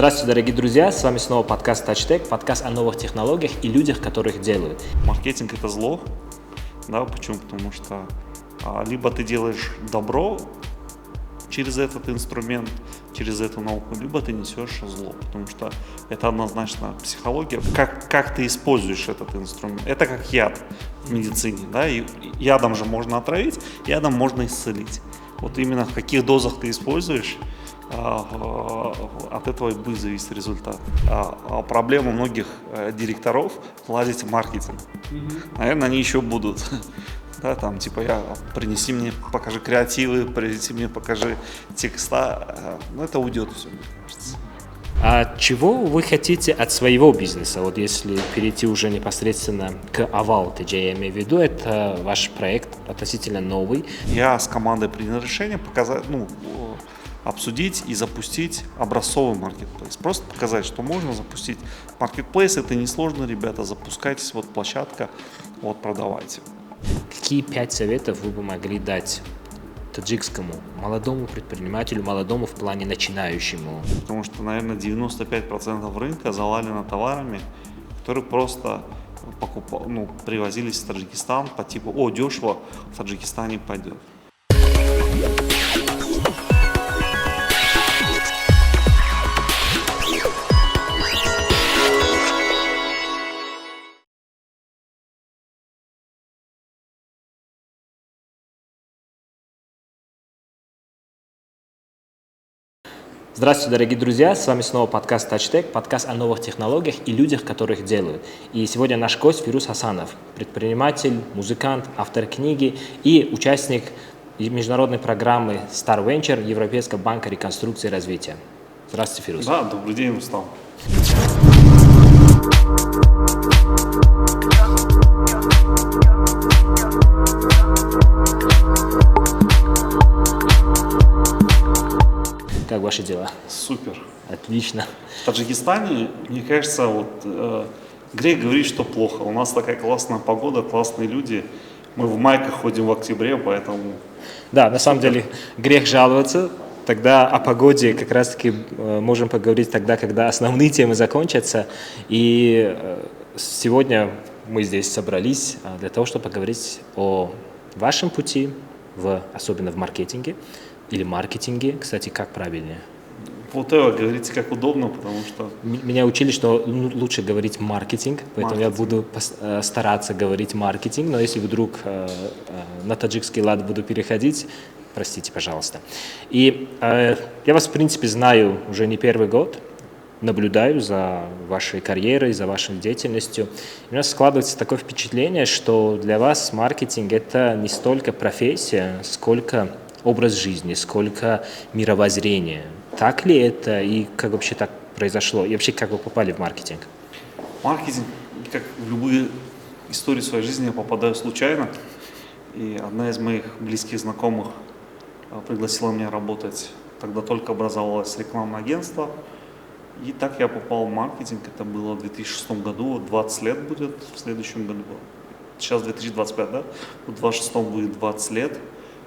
Здравствуйте, дорогие друзья! С вами снова подкаст TouchTech, подкаст о новых технологиях и людях, которых делают. Маркетинг — это зло, да, почему? Потому что либо ты делаешь добро через этот инструмент, через эту науку, либо ты несешь зло, потому что это однозначно психология. Как ты используешь этот инструмент? Это как яд в медицине, да, и ядом же можно отравить, ядом можно исцелить. Вот именно в каких дозах ты используешь, от этого и будет зависеть результат. Проблема многих директоров — владеть в маркетинг. Наверное, они еще будут. Да, там, типа, принеси мне, покажи креативы, принеси мне, покажи текста. Это уйдет все, мне кажется. А чего вы хотите от своего бизнеса? Вот если перейти уже непосредственно к Avalt, я имею в виду, это ваш проект относительно новый. Я с командой принял решение обсудить и запустить образцовый маркетплейс. Просто показать, что можно запустить маркетплейс. Это несложно, ребята, запускайтесь, вот площадка, вот продавайте. Какие 5 советов вы бы могли дать таджикскому молодому предпринимателю, молодому в плане начинающему? Потому что, наверное, 95% рынка завалено товарами, которые просто привозились в Таджикистан по типу дешево, в Таджикистане пойдет. Здравствуйте, дорогие друзья! С вами снова подкаст TouchTech, подкаст о новых технологиях и людях, которых делают. И сегодня наш гость Фирус Хасанов, предприниматель, музыкант, автор книги и участник международной программы Star Venture Европейского банка реконструкции и развития. Здравствуйте, Фирус. Да, добрый день, Рустам. Как ваши дела? Супер. Отлично. В Таджикистане, мне кажется, грех говорить, что плохо. У нас такая классная погода, классные люди. Мы в майках ходим в октябре, поэтому... Да, на самом деле грех жаловаться. Тогда о погоде как раз-таки можем поговорить тогда, когда основные темы закончатся. И сегодня мы здесь собрались для того, чтобы поговорить о вашем пути, особенно в маркетинге. Или маркетинге, кстати, как правильнее? Говорите как удобно, потому что... Меня учили, что лучше говорить маркетинг, поэтому я буду стараться говорить маркетинг, но если вдруг на таджикский лад буду переходить, простите, пожалуйста. И я вас, в принципе, знаю уже не первый год, наблюдаю за вашей карьерой, за вашей деятельностью. И у нас складывается такое впечатление, что для вас маркетинг — это не столько профессия, сколько образ жизни, сколько мировоззрения. Так ли это и как вообще так произошло? И вообще, как вы попали в маркетинг? Маркетинг, как в любые истории своей жизни, я попадаю случайно. И одна из моих близких знакомых пригласила меня работать. Тогда только образовалось рекламное агентство. И так я попал в маркетинг. Это было в 2006 году. 20 лет будет в следующем году. Сейчас 2025, да? В 2026 будет 20 лет,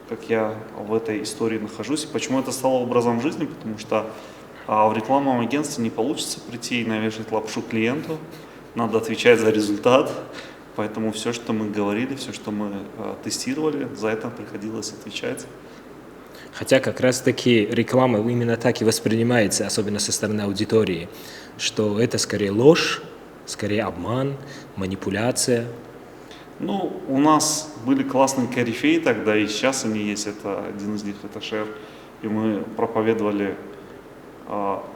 как я в этой истории нахожусь. И почему это стало образом жизни? Потому что в рекламном агентстве не получится прийти и навешать лапшу клиенту. Надо отвечать за результат. Поэтому все, что мы говорили, все, что мы тестировали, за это приходилось отвечать. Хотя как раз-таки реклама именно так и воспринимается, особенно со стороны аудитории, что это скорее ложь, скорее обман, манипуляция. У нас были классные корифеи тогда, и сейчас они есть. Это один из них, это Шер. И мы проповедовали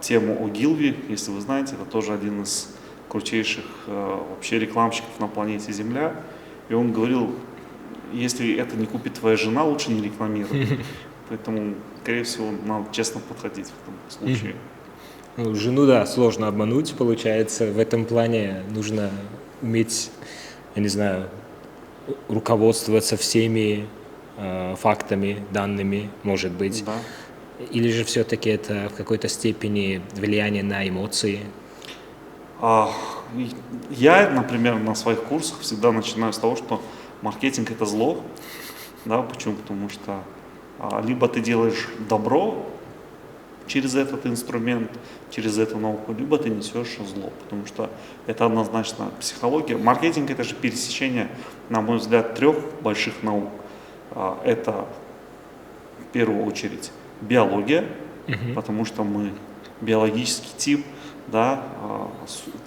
тему о Гилви, если вы знаете. Это тоже один из крутейших вообще рекламщиков на планете Земля. И он говорил, если это не купит твоя жена, лучше не рекламируй. Поэтому, скорее всего, надо честно подходить в этом случае. Жену, да, сложно обмануть, получается. В этом плане нужно уметь, я не знаю, руководствоваться всеми фактами, данными, может быть. Да. Или же все-таки это в какой-то степени влияние на эмоции? Я, например, на своих курсах всегда начинаю с того, что маркетинг — это зло. Да, почему? Потому что либо ты делаешь добро через этот инструмент, через эту науку, либо ты несешь зло, потому что это однозначно психология. Маркетинг — это же пересечение, на мой взгляд, трех больших наук. Это в первую очередь биология, потому что мы биологический тип, да,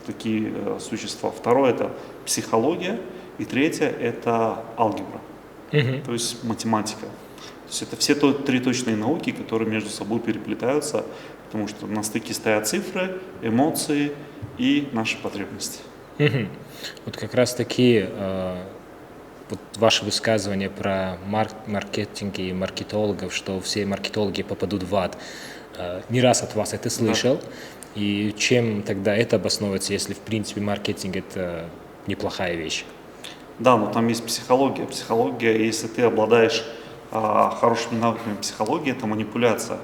такие существа. Второе — это психология, и третье — это алгебра, то есть математика. То есть это все три точные науки, которые между собой переплетаются, потому что на стыке стоят цифры, эмоции и наши потребности. Вот как раз таки вот ваше высказывание про маркетинг и маркетологов, что все маркетологи попадут в ад. Не раз от вас это слышал. Да. И чем тогда это обосновывается, если в принципе маркетинг это неплохая вещь? Да, но там есть психология. Психология, если ты обладаешь хорошими навыками психологии, это манипуляция.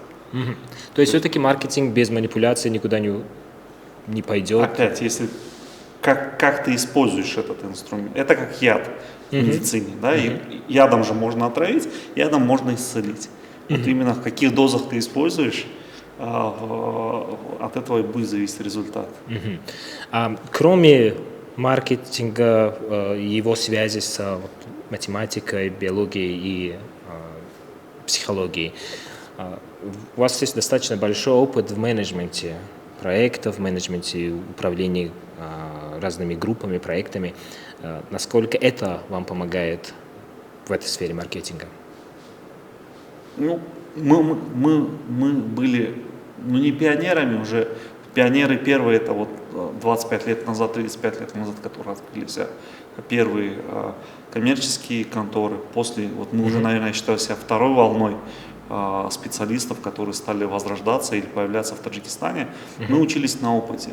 То есть все-таки маркетинг без манипуляции никуда не пойдет? Опять, если как ты используешь этот инструмент. Это как яд в медицине. Да? И ядом же можно отравить, ядом можно исцелить. Вот именно в каких дозах ты используешь, от этого и будет зависеть результат. Кроме маркетинга, его связи с математикой, биологией и психологией, у вас есть достаточно большой опыт в менеджменте проектов, в менеджменте управления разными группами, проектами. Насколько это вам помогает в этой сфере маркетинга? Ну, мы были, не пионерами уже. Пионеры первые — это вот 25 лет назад, 35 лет назад, которые открылись первые коммерческие конторы. После, вот мы уже, наверное, я считаю себя второй волной специалистов, которые стали возрождаться или появляться в Таджикистане. Мы учились на опыте.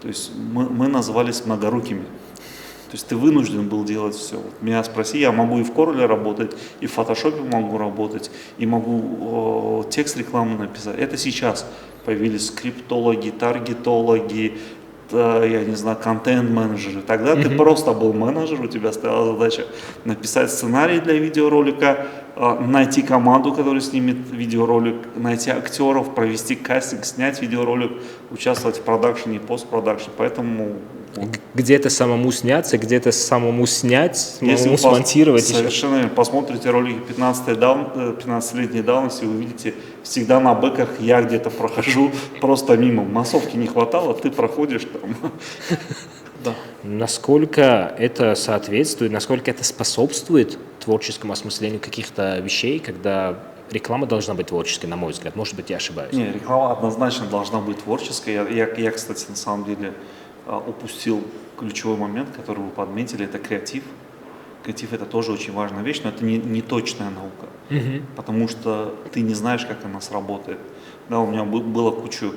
То есть мы назывались многорукими. То есть ты вынужден был делать все. Вот меня спроси, я могу и в Corel работать, и в фотошопе могу работать, и могу текст рекламы написать. Это сейчас появились скриптологи, таргетологи, я не знаю, контент-менеджеры. Тогда ты просто был менеджер, у тебя стояла задача написать сценарий для видеоролика, найти команду, которая снимет видеоролик, найти актеров, провести кастинг, снять видеоролик, участвовать в продакшене и постпродакшене. Поэтому где-то самому сняться, где-то самому снять, самому смонтировать. Совершенно верно. Посмотрите ролики 15-летней давности, вы видите, всегда на бэках я где-то прохожу просто мимо. Массовки не хватало, ты проходишь там. Да. Насколько это соответствует, насколько это способствует творческому осмыслению каких-то вещей, когда реклама должна быть творческой, на мой взгляд? Может быть, я ошибаюсь. Не, реклама однозначно должна быть творческой. Я, кстати, на самом деле упустил ключевой момент, который вы подметили, это креатив. Креатив — это тоже очень важная вещь, но это не точная наука, потому что ты не знаешь, как она сработает. Да, у меня было куча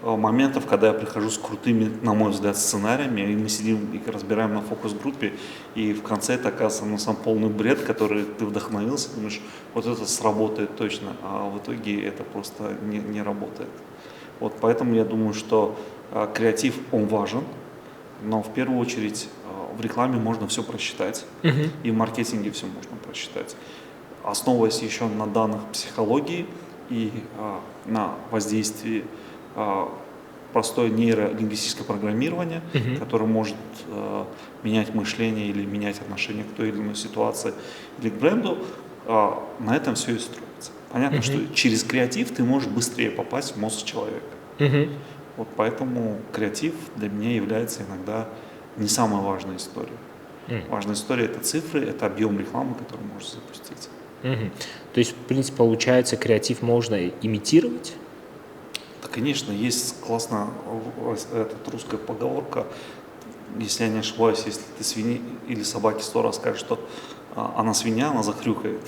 моментов, когда я прихожу с крутыми, на мой взгляд, сценариями, и мы сидим и разбираем на фокус-группе, и в конце это оказывается на самом полный бред, который ты вдохновился, думаешь, вот это сработает точно, а в итоге это просто не работает. Вот поэтому я думаю, что креатив, он важен, но в первую очередь в рекламе можно все просчитать, и в маркетинге все можно просчитать. Основываясь еще на данных психологии и на воздействии простое нейролингвистическое программирование, которое может менять мышление или менять отношение к той или иной ситуации или к бренду, на этом все и строится. Понятно, что через креатив ты можешь быстрее попасть в мозг человека. Вот поэтому креатив для меня является иногда не самой важной историей. Важная история — это цифры, это объем рекламы, который можно запустить. То есть, в принципе, получается, креатив можно имитировать? Да, конечно, есть классная русская поговорка, если я не ошибаюсь, если ты свиньи или собаке 100 раз скажешь, что она свинья, она захрюкает.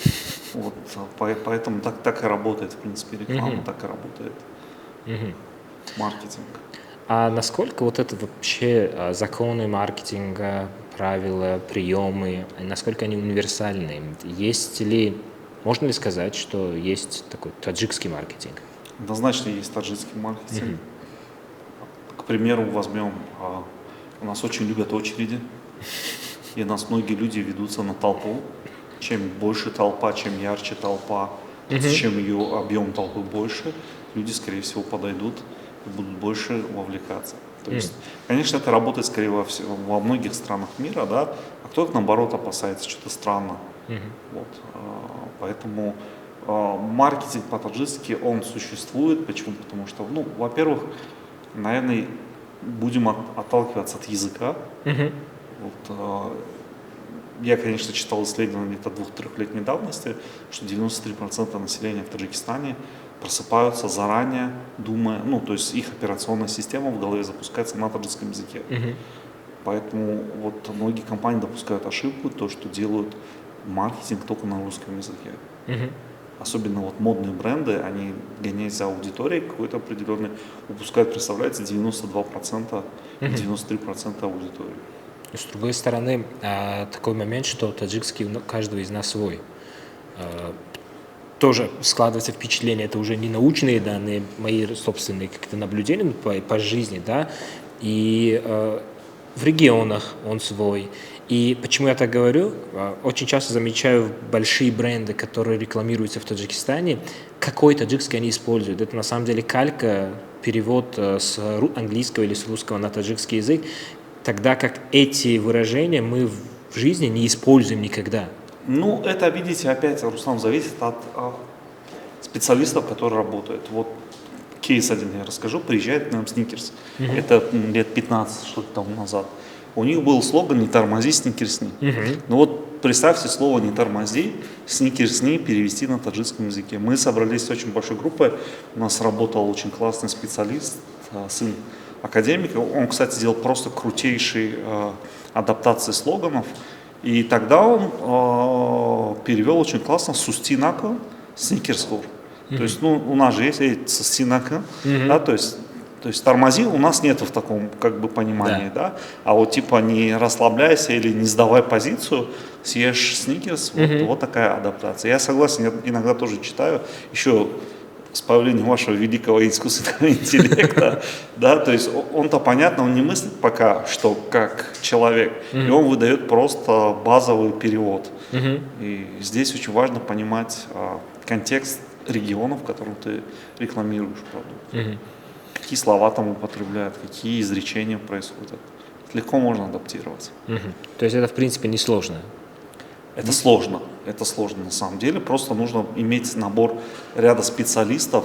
Вот, поэтому так и работает, в принципе, реклама, так и работает маркетинг. А насколько вот это вообще законы маркетинга, правила, приемы, насколько они универсальны? Есть ли, можно ли сказать, что есть такой таджикский маркетинг? Однозначно есть таджикский маркетинг. К примеру, возьмем, у нас очень любят очереди, и у нас многие люди ведутся на толпу. Чем больше толпа, чем ярче толпа, чем ее объем толпы больше, люди, скорее всего, подойдут и будут больше вовлекаться. То есть, конечно, это работает скорее во многих странах мира, да, а кто-то, наоборот, опасается, что-то странно. Вот, поэтому маркетинг по-таджикски, он существует. Почему? Потому что, ну, во-первых, наверное, будем отталкиваться от языка. Вот, я, конечно, читал исследования где-то 2-3-летней давности, что 93% населения в Таджикистане просыпаются заранее, думая, ну, то есть их операционная система в голове запускается на таджикском языке. Поэтому вот многие компании допускают ошибку, то, что делают маркетинг только на русском языке. Особенно вот модные бренды, они, гоняясь за аудиторией какой-то определенной, упускают, представляете, 92%, 93% аудитории. С другой стороны, такой момент, что таджикский у каждого из нас свой. Тоже складывается впечатление, это уже не научные данные, мои собственные как-то наблюдения по жизни, да, и в регионах он свой. И почему я так говорю? Очень часто замечаю большие бренды, которые рекламируются в Таджикистане, какой таджикский они используют. Это на самом деле калька, перевод с английского или с русского на таджикский язык, тогда как эти выражения мы в жизни не используем никогда. Ну, это, видите, опять, Руслан, зависит от специалистов, которые работают. Вот кейс один я расскажу. Приезжает к нам Сникерс. Это лет 15 что-то тому назад. У них был слоган «Не тормози, сникерсни». Ну вот представьте слово «не тормози», «сникерсни» перевести на таджикском языке. Мы собрались с очень большой группой. У нас работал очень классный специалист, сын академика. Он, кстати, делал просто крутейшие адаптации слоганов. И тогда он перевел очень классно «сустинака» «сникерсхор». То есть, ну, у нас же есть «сустинака», да, то есть тормози у нас нету в таком как бы понимании, да. А вот типа не расслабляйся или не сдавай позицию, съешь сникерс, вот такая адаптация. Я согласен, я иногда тоже читаю, еще с появлением вашего великого искусственного интеллекта, да, то есть он-то понятно, он не мыслит пока, что как человек, и он выдает просто базовый перевод. И здесь очень важно понимать контекст региона, в котором ты рекламируешь продукт. Какие слова там употребляют, какие изречения происходят. Легко можно адаптироваться. То есть это, в принципе, не сложно? Это сложно на самом деле. Просто нужно иметь набор ряда специалистов.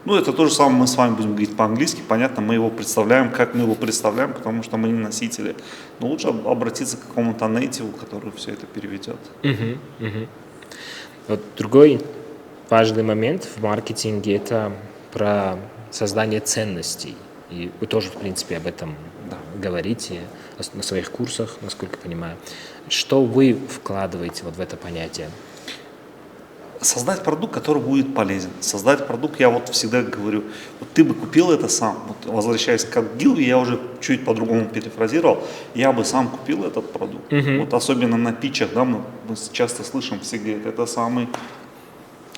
Ну, это то же самое, мы с вами будем говорить по-английски. Понятно, мы его представляем, как мы его представляем, потому что мы не носители. Но лучше обратиться к какому-то нейтиву, который все это переведет. Вот другой важный момент в маркетинге – это про создание ценностей. И вы тоже, в принципе, об этом говорите на своих курсах, насколько понимаю. Что вы вкладываете вот в это понятие? Создать продукт, который будет полезен. Создать продукт, я вот всегда говорю, вот ты бы купил это сам. Вот, возвращаясь к Гилви, я уже чуть по-другому перефразировал, я бы сам купил этот продукт. Вот особенно на питчах, да, мы часто слышим, все говорят, это самый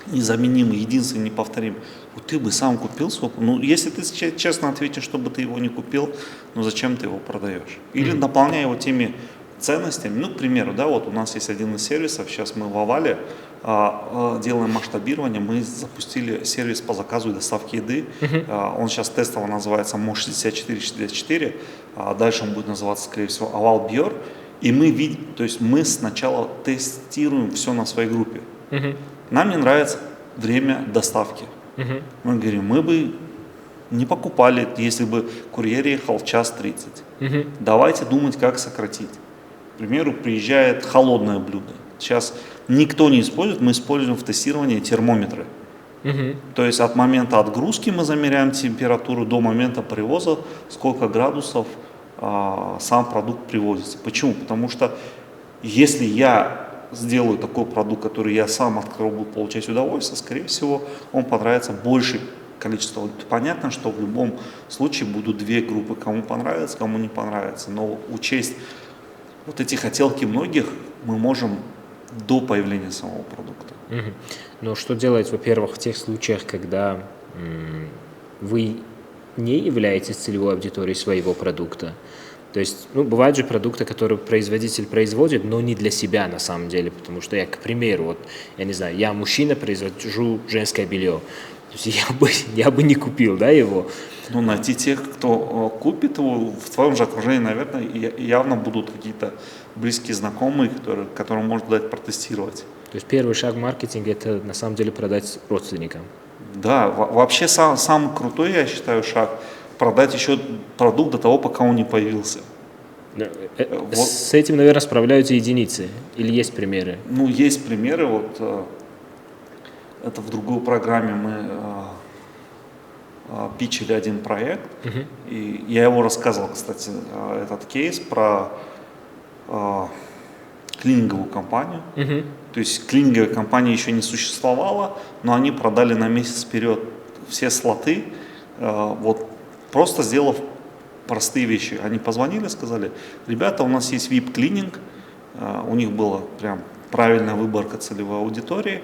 незаменимый, единственный, неповторимый. Вот ты бы сам купил свой, ну, если ты честно ответишь, чтобы ты его не купил, ну, зачем ты его продаешь? Или дополняя его теми ценностями, ну, к примеру, да, вот у нас есть один из сервисов, сейчас мы в Овале делаем масштабирование, мы запустили сервис по заказу и доставке еды, он сейчас тестово называется МО 6464, дальше он будет называться, скорее всего, Овал Бьор, и мы видим, то есть мы сначала тестируем все на своей группе. Нам не нравится время доставки. Мы говорим, мы бы не покупали, если бы курьер ехал час 30. Давайте думать, как сократить. К примеру, приезжает холодное блюдо. Сейчас никто не использует, мы используем в тестировании термометры. То есть от момента отгрузки мы замеряем температуру до момента привоза, сколько градусов сам продукт привозится. Почему? Потому что если я сделаю такой продукт, который я сам от которого буду получать удовольствие, скорее всего, он понравится большее количество. Понятно, что в любом случае будут две группы, кому понравится, кому не понравится. Но учесть вот эти хотелки многих мы можем до появления самого продукта. Но что делать, во-первых, в тех случаях, когда вы не являетесь целевой аудиторией своего продукта? То есть, ну, бывают же продукты, которые производитель производит, но не для себя на самом деле, потому что я, к примеру, вот, я не знаю, я мужчина, произвожу женское белье. То есть я бы не купил, да, его. Ну, найти тех, кто купит его, в твоем же окружении, наверное, явно будут какие-то близкие знакомые, которым можно дать протестировать. То есть первый шаг в маркетинге – это на самом деле продать родственникам. Да, вообще самый крутой, я считаю, шаг – продать еще продукт до того, пока он не появился. С этим, наверное, справляются единицы. Или есть примеры? Ну, есть примеры. Вот это в другой программе мы питчили один проект, и я его рассказывал, кстати, этот кейс про клининговую компанию. То есть клининговая компания еще не существовала, но они продали на месяц вперед все слоты, вот просто сделав простые вещи. Они позвонили, сказали: ребята, у нас есть VIP-клининг, у них была прям правильная выборка целевой аудитории.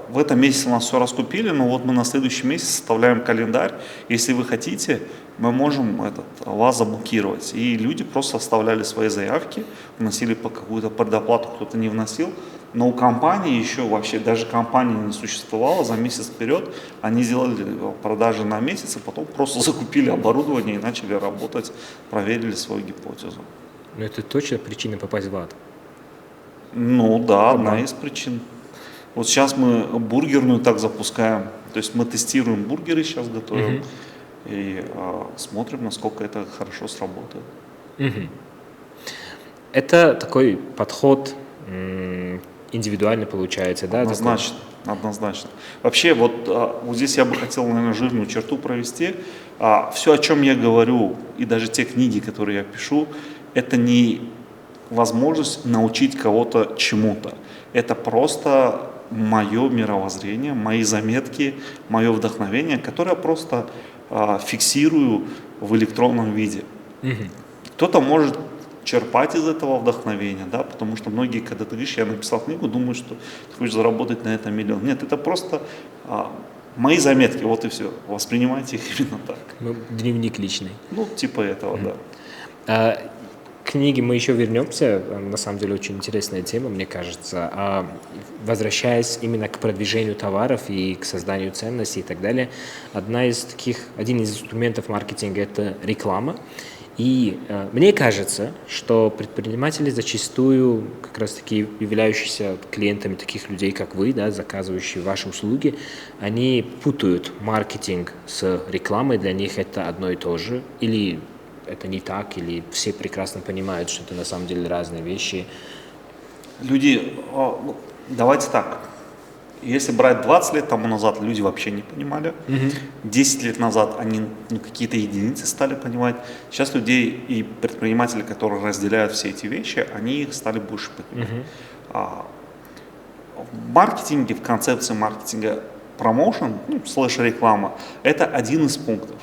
В этом месяце у нас все раскупили, но вот мы на следующий месяц составляем календарь. Если вы хотите, мы можем вас заблокировать. И люди просто оставляли свои заявки, вносили по какую-то предоплату, кто-то не вносил. Но у компании еще вообще, даже компания не существовала, за месяц вперед они сделали продажи на месяц, и потом просто закупили оборудование и начали работать, проверили свою гипотезу. Но это точно причина попасть в ад? Ну да, одна из причин. Вот сейчас мы бургерную так запускаем, то есть мы тестируем бургеры, сейчас готовим, и смотрим, насколько это хорошо сработает. Это такой подход индивидуальный получается, да? Однозначно, однозначно. Вообще вот здесь я бы хотел, наверное, жирную черту провести. Все, о чем я говорю, и даже те книги, которые я пишу, это не возможность научить кого-то чему-то. Это просто мое мировоззрение, мои заметки, мое вдохновение, которое я просто фиксирую в электронном виде. Кто-то может черпать из этого вдохновения, да, потому что многие, когда ты говоришь, я написал книгу, думают, что ты хочешь заработать на этом миллион. Нет, это просто мои заметки, вот и все. Воспринимайте их именно так. Дневник личный. Ну, типа этого, да. Книги мы еще вернемся, на самом деле очень интересная тема, мне кажется. Возвращаясь именно к продвижению товаров и к созданию ценностей и так далее, один из инструментов маркетинга – это реклама. И мне кажется, что предприниматели зачастую, как раз таки являющиеся клиентами таких людей, как вы, да, заказывающие ваши услуги, они путают маркетинг с рекламой, для них это одно и то же, или это не так, или все прекрасно понимают, что это на самом деле разные вещи. Люди, давайте так, если брать 20 лет тому назад, люди вообще не понимали. 10 лет назад они какие-то единицы стали понимать. Сейчас людей и предприниматели, которые разделяют все эти вещи, они их стали больше понимать. В маркетинге, в концепции маркетинга, промоушен, слэш-реклама, это один из пунктов.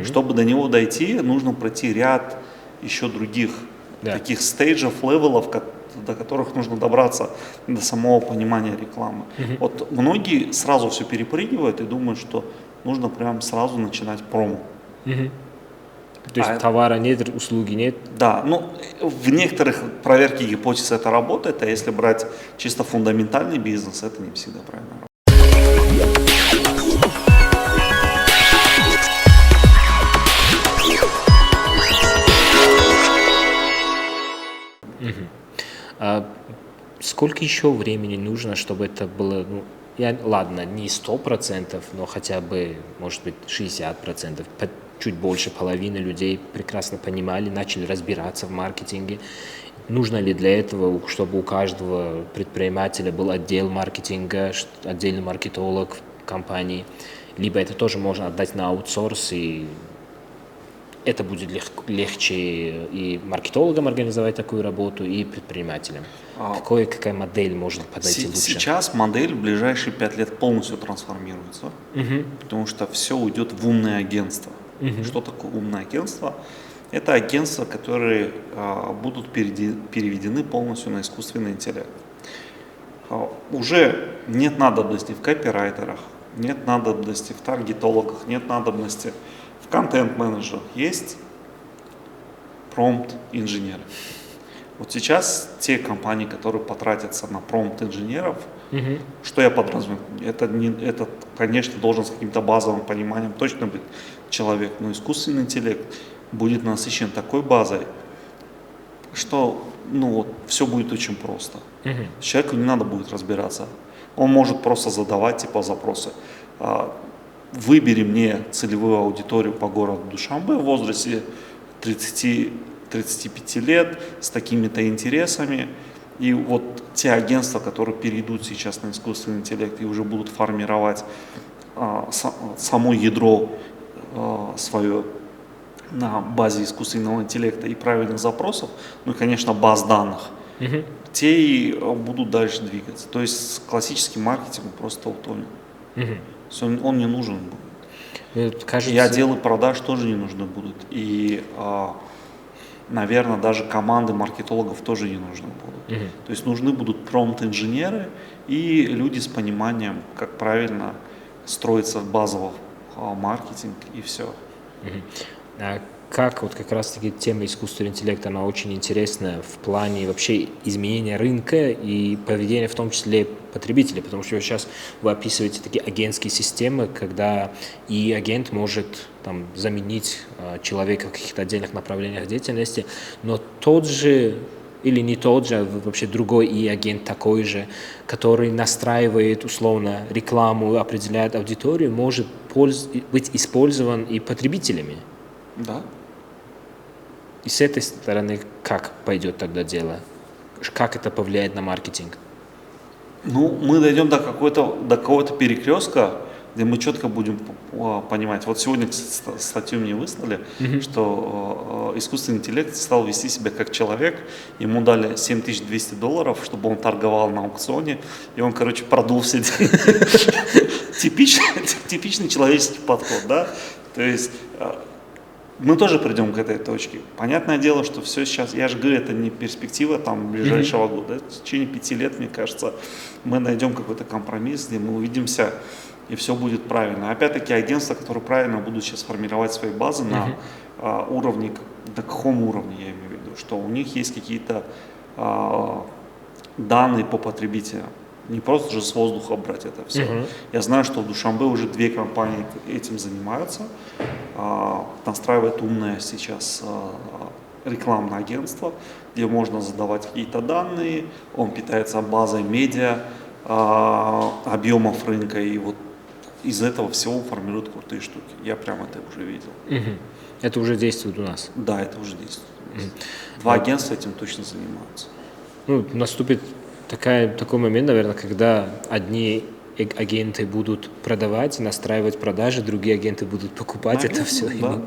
Чтобы до него дойти, нужно пройти ряд еще других таких стейджев, левелов, до которых нужно добраться до самого понимания рекламы. Вот многие сразу все перепрыгивают и думают, что нужно прям сразу начинать промо. То есть товара нет, услуги нет? Да, ну в некоторых проверке гипотез это работает, а если брать чисто фундаментальный бизнес, это не всегда правильно работает. Сколько еще времени нужно, чтобы это было, ладно, не 100%, но хотя бы, может быть, 60%, чуть больше половины людей прекрасно понимали, начали разбираться в маркетинге. Нужно ли для этого, чтобы у каждого предпринимателя был отдел маркетинга, отдельный маркетолог в компании, либо это тоже можно отдать на аутсорс, и это будет легче и маркетологам организовать такую работу, и предпринимателям. Какая модель может подойти лучше? Сейчас модель в ближайшие 5 лет полностью трансформируется, потому что все уйдет в умное агентство. Что такое умное агентство? Это агентства, которые будут переведены полностью на искусственный интеллект. Уже нет надобности в копирайтерах, нет надобности в таргетологах, нет надобности в контент-менеджерах. Есть промпт-инженеры. Вот сейчас те компании, которые потратятся на промпт-инженеров, Что я подразумеваю? Это, конечно, должен с каким-то базовым пониманием точно быть человек, но искусственный интеллект будет насыщен такой базой, что все будет очень просто. Человеку не надо будет разбираться. Он может просто задавать типа запросы. Выбери мне целевую аудиторию по городу Душанбе в возрасте 30-35 лет с такими-то интересами. И вот те агентства, которые перейдут сейчас на искусственный интеллект и уже будут формировать само ядро свое на базе искусственного интеллекта и правильных запросов, ну и, конечно, баз данных, те и будут дальше двигаться. То есть классический маркетинг просто утонет. Он не нужен будет. Кажется... И отделы продаж тоже не нужны будут. И, наверное, даже команды маркетологов тоже не нужны будут. То есть нужны будут промпт-инженеры и люди с пониманием, как правильно строится базовый маркетинг и все. А как вот как раз-таки тема искусственного интеллекта, она очень интересная в плане вообще изменения рынка и поведения, в том числе потребителей, потому что сейчас вы описываете такие агентские системы, когда и агент может там заменить человека в каких-то отдельных направлениях деятельности, но тот же или не тот же, а вообще другой и агент такой же, который настраивает условно рекламу, определяет аудиторию, может быть использован и потребителями. Да. И с этой стороны как пойдет тогда дело? Как это повлияет на маркетинг? Ну, мы дойдем до какого-то перекрестка, где мы четко будем понимать. Вот сегодня статью мне выслали, что искусственный интеллект стал вести себя как человек. Ему дали $7200, чтобы он торговал на аукционе, и он, короче, продул все деньги. Типичный человеческий подход, да? То есть мы тоже придем к этой точке. Понятное дело, что все сейчас, я же говорю, это не перспектива там ближайшего года. В течение 5 лет, мне кажется, мы найдем какой-то компромисс, где мы увидимся, и все будет правильно. Опять-таки агентства, которые правильно будут сейчас формировать свои базы на уровне, на каком уровне я имею в виду, что у них есть какие-то данные по потребителям. Не просто же с воздуха брать это все. Я знаю, что в Душанбе уже 2 компании этим занимаются. Настраивает умное сейчас рекламное агентство, где можно задавать какие-то данные. Он питается базой медиа, объемов рынка. И вот из этого всего формируют крутые штуки. Я прям это уже видел. Это уже действует у нас? Да, это уже действует у нас. 2 агентства этим точно занимаются. Ну, наступит такой момент, наверное, когда одни агенты будут продавать, настраивать продажи, другие агенты будут покупать. Наверное, это все. Да,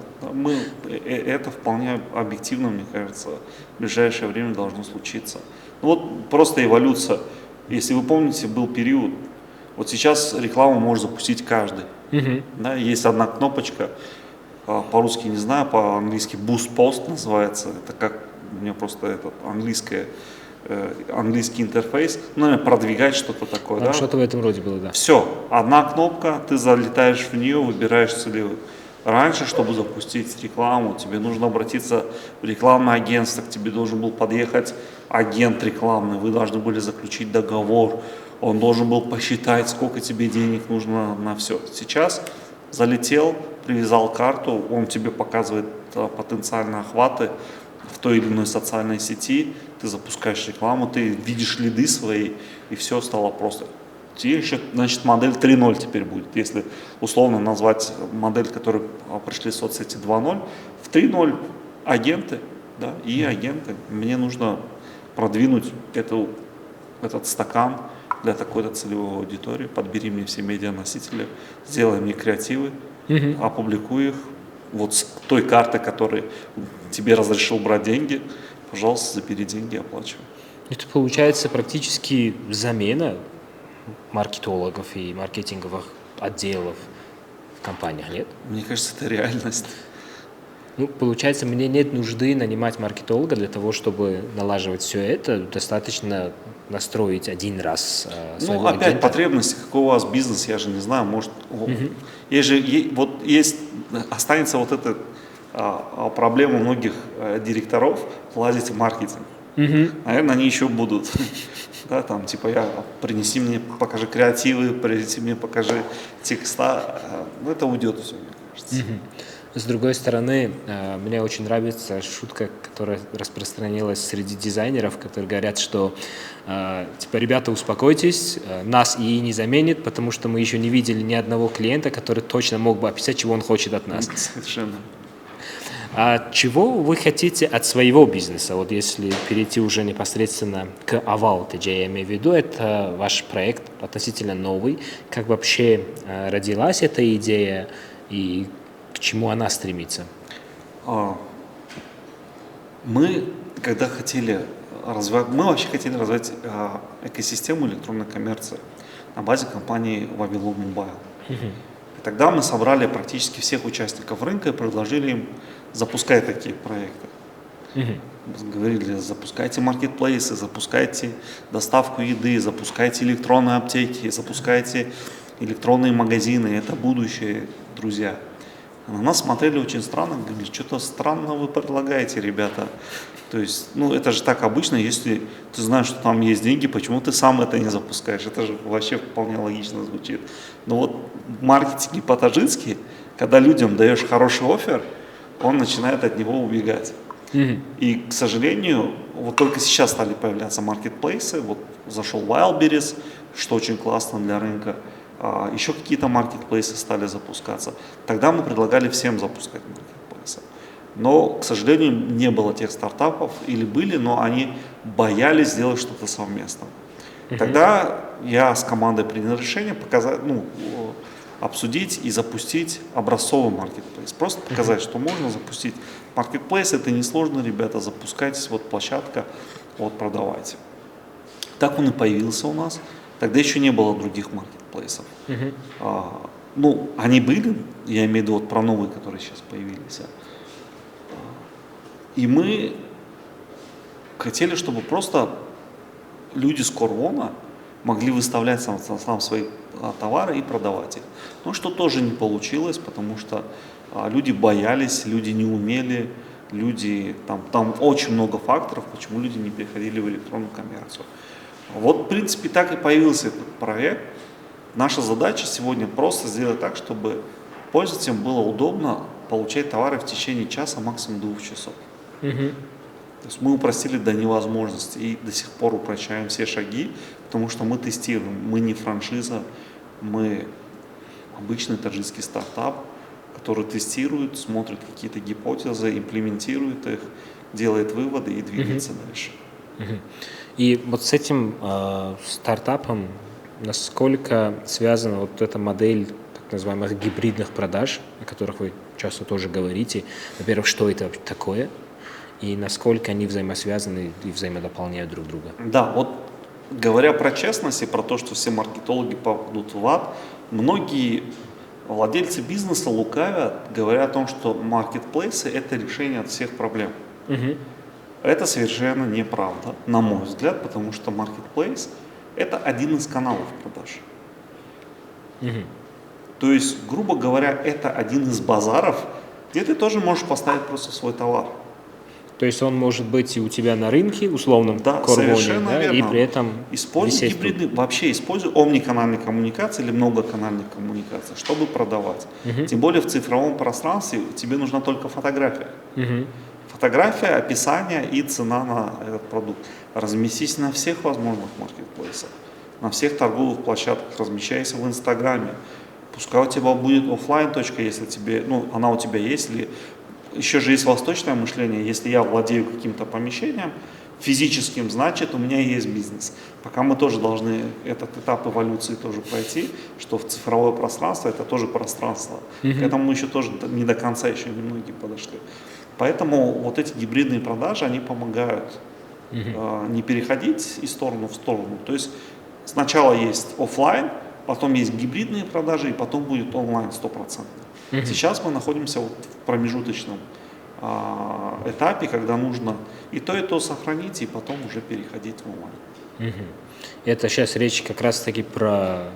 это вполне объективно, мне кажется, в ближайшее время должно случиться. Ну, вот просто эволюция. Если вы помните, был период, вот сейчас рекламу может запустить каждый. Да, есть одна кнопочка, по-русски не знаю, по-английски Boost Post называется. Это как у меня просто английский интерфейс, наверное, продвигать что-то такое. Да? Что-то в этом роде было, да. Все, одна кнопка, ты залетаешь в нее, выбираешь целевую. Раньше, чтобы запустить рекламу, тебе нужно обратиться в рекламное агентство, к тебе должен был подъехать агент рекламный, вы должны были заключить договор, он должен был посчитать, сколько тебе денег нужно на все. Сейчас залетел, привязал карту, он тебе показывает потенциальные охваты в той или иной социальной сети, ты запускаешь рекламу, ты видишь лиды свои, и все стало просто. Еще, значит, модель 3.0 теперь будет, если условно назвать модель, которую пришли в соцсети 2.0, в 3.0 агенты, да, и агенты. Мне нужно продвинуть этот стакан для такой-то целевой аудитории, подбери мне все медианосители, сделай мне креативы, опубликуй их, вот с той карты, которой тебе разрешил брать деньги, пожалуйста, забери деньги, оплачивай. Это получается практически замена маркетологов и маркетинговых отделов в компаниях, нет? Мне кажется, это реальность. Ну, получается, мне нет нужды нанимать маркетолога для того, чтобы налаживать все это. Достаточно настроить один раз своего Ну, опять агента. потребности, какой у вас бизнес, я же не знаю, может, останется вот эта проблема многих директоров лазить в маркетинг. Наверное, они еще будут. Да, там, типа, принеси мне, покажи креативы, принеси мне, покажи текста. Ну, это уйдет все, мне кажется. С другой стороны, мне очень нравится шутка, которая распространилась среди дизайнеров, которые говорят, что типа, ребята, успокойтесь, нас ИИ не заменит, потому что мы еще не видели ни одного клиента, который точно мог бы описать, чего он хочет от нас. Совершенно. А чего вы хотите от своего бизнеса? Вот если перейти уже непосредственно к Avaltage, я имею в виду, это ваш проект относительно новый. Как вообще родилась эта идея и к чему она стремится? Мы, когда хотели развивать, мы вообще хотели развивать экосистему электронной коммерции на базе компании Вавилон Mobile. И тогда мы собрали практически всех участников рынка и предложили им запускать такие проекты. Говорили, запускайте маркетплейсы, запускайте доставку еды, запускайте электронные аптеки, запускайте электронные магазины. Это будущее, друзья. На нас смотрели очень странно, говорили, что-то странно вы предлагаете, ребята. То есть, ну это же так обычно, если ты знаешь, что там есть деньги, почему ты сам это не запускаешь? Это же вообще вполне логично звучит. Но вот в маркетинге по-таджикски, когда людям даешь хороший оффер, он начинает от него убегать. И, к сожалению, вот только сейчас стали появляться маркетплейсы, вот зашел Wildberries, что очень классно для рынка. Еще какие-то маркетплейсы стали запускаться. Тогда мы предлагали всем запускать маркетплейсы. Но, к сожалению, не было тех стартапов, или были, но они боялись сделать что-то совместно. Тогда я с командой принял решение обсудить и запустить образцовый маркетплейс. Просто показать, что можно запустить маркетплейс, это несложно, ребята, запускайтесь, вот площадка, вот продавайте. Так он и появился у нас. Тогда еще не было других маркетплейсов. Они были, я имею в виду вот про новые, которые сейчас появились. И мы хотели, чтобы просто люди с Корвона могли выставлять сам свои товары и продавать их. Но что тоже не получилось, потому что люди боялись, люди не умели, там очень много факторов, почему люди не переходили в электронную коммерцию. Вот, в принципе, так и появился этот проект. Наша задача сегодня просто сделать так, чтобы пользователям было удобно получать товары в течение часа, максимум 2 часов. То есть мы упростили до невозможности и до сих пор упрощаем все шаги, потому что мы тестируем, мы не франшиза, мы обычный таджикский стартап, который тестирует, смотрит какие-то гипотезы, имплементирует их, делает выводы и двигается дальше. И вот с этим стартапом насколько связана вот эта модель так называемых гибридных продаж, о которых вы часто тоже говорите? Во-первых, что это такое? И насколько они взаимосвязаны и взаимодополняют друг друга? Да, вот говоря про честность и про то, что все маркетологи попадут в ад, многие владельцы бизнеса лукавят, говоря о том, что маркетплейсы – это решение от всех проблем. Это совершенно неправда, на мой взгляд, потому что маркетплейс – это один из каналов продаж. То есть, грубо говоря, это один из базаров, где ты тоже можешь поставить просто свой товар. То есть он может быть и у тебя на рынке, условном, да, Корвоне, да, и при этом используй гибридный, вообще используй омниканальные коммуникации или многоканальные коммуникации, чтобы продавать. Тем более в цифровом пространстве тебе нужна только фотография. Фотография, описание и цена на этот продукт. Разместись на всех возможных маркетплейсах, на всех торговых площадках, размещайся в Инстаграме. Пускай у тебя будет офлайн точка, если тебе, она у тебя есть, или еще же есть восточное мышление, если я владею каким-то помещением физическим, значит у меня есть бизнес. Пока мы тоже должны этот этап эволюции тоже пройти, что в цифровое пространство это тоже пространство. К этому мы еще тоже не до конца еще немногие подошли. Поэтому вот эти гибридные продажи, они помогают не переходить из стороны в сторону. То есть сначала есть офлайн, потом есть гибридные продажи, и потом будет онлайн 100%. Сейчас мы находимся вот в промежуточном этапе, когда нужно и то сохранить, и потом уже переходить в онлайн. Это сейчас речь как раз-таки про